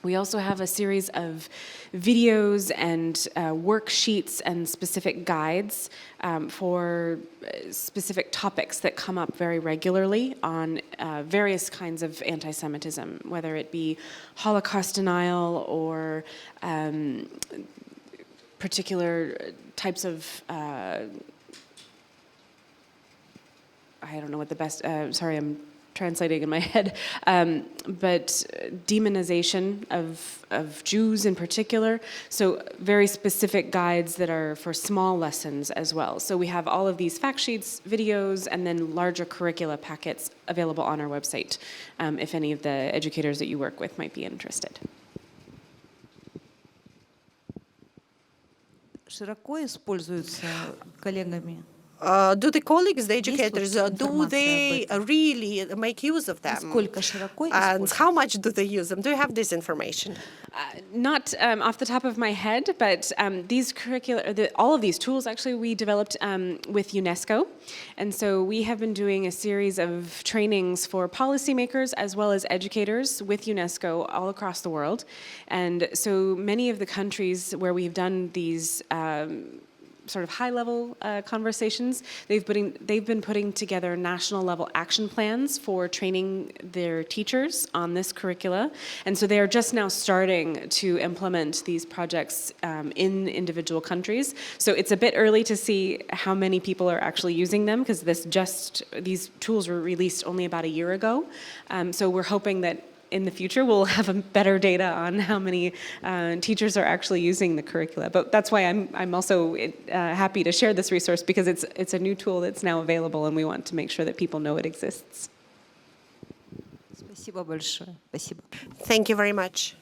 We also have a series of videos and worksheets and specific guides for specific topics that come up very regularly on various kinds of anti-Semitism, whether it be Holocaust denial or particular types of I don't know what the best, sorry, I'm translating in my head, but demonization of Jews in particular. So very specific guides that are for small lessons as well. So we have all of these fact sheets, videos, and then larger curricula packets available on our website if any of the educators that you work with might be interested. Широко используется коллегами. Do the colleagues, the educators, do they really make use of them? And how much do they use them? Do you have this information? Not off the top of my head, but these all of these tools actually we developed with UNESCO. And so we have been doing a series of trainings for policymakers as well as educators with UNESCO all across the world. And so many of the countries where we've done these sort of high-level conversations, they've been putting together national-level action plans for training their teachers on this curricula, and so they are just now starting to implement these projects in individual countries. So it's a bit early to see how many people are actually using them, because these tools were released only about a year ago. So we're hoping that in the future, we'll have a better data on how many teachers are actually using the curricula. But that's why I'm also happy to share this resource, because it's a new tool that's now available, and we want to make sure that people know it exists. Спасибо большое. Спасибо. Thank you very much.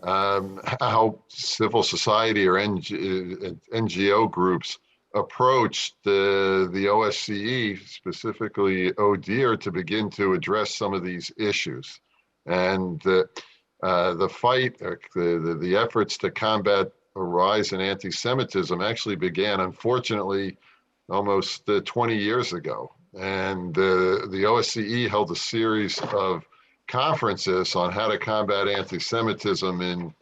How civil society or NGO groups approached the OSCE, specifically ODIHR, to begin to address some of these issues. And the fight, the efforts to combat a rise in anti-Semitism actually began, unfortunately, almost 20 years ago. And the OSCE held a series of conferences on how to combat anti-Semitism in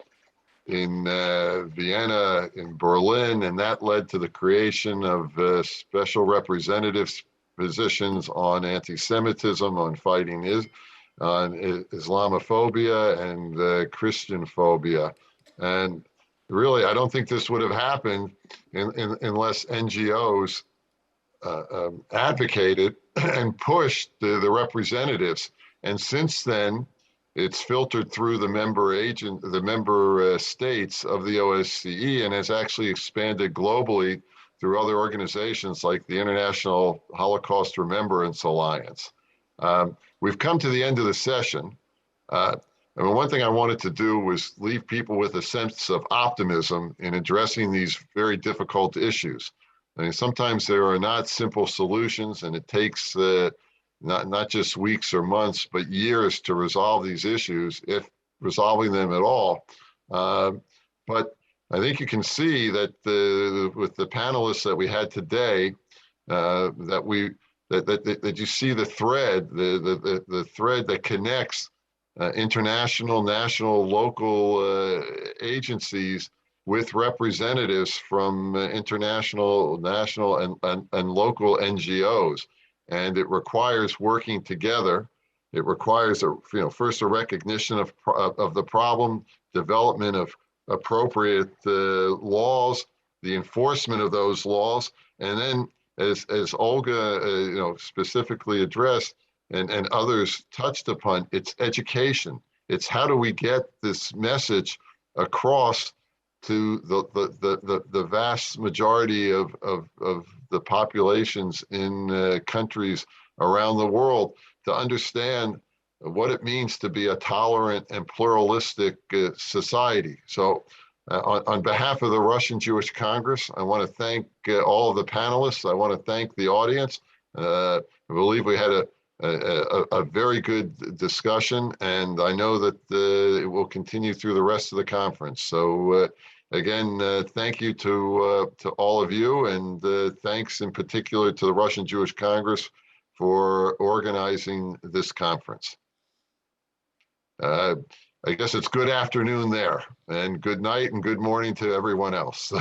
Vienna, in Berlin, and that led to the creation of special representatives positions on anti-Semitism, on fighting on Islamophobia and Christian phobia. And really, I don't think this would have happened unless NGOs advocated and pushed the representatives. And since then, it's filtered through the member states of the OSCE, and has actually expanded globally through other organizations like the International Holocaust Remembrance Alliance. We've come to the end of the session. One thing I wanted to do was leave people with a sense of optimism in addressing these very difficult issues. I mean, sometimes there are not simple solutions, and it takes not just weeks or months, but years to resolve these issues, if resolving them at all. But I think you can see that with the panelists that we had today, that you see the thread, the thread that connects international, national, local agencies with representatives from international, national, and local NGOs. And it requires working together. It requires, first a recognition of the problem, development of appropriate laws, the enforcement of those laws, and then, as Olga, specifically addressed, and others touched upon, it's education. It's how do we get this message across to the vast majority of the populations in countries around the world to understand what it means to be a tolerant and pluralistic society. So on behalf of the Russian Jewish Congress, I want to thank all of the panelists. I want to thank the audience. I believe we had a very good discussion, and I know that it will continue through the rest of the conference. So again, thank you to all of you, and thanks in particular to the Russian Jewish Congress for organizing this conference. I guess it's good afternoon there, and good night and good morning to everyone else.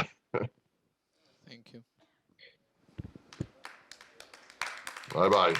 Thank you. Bye-bye.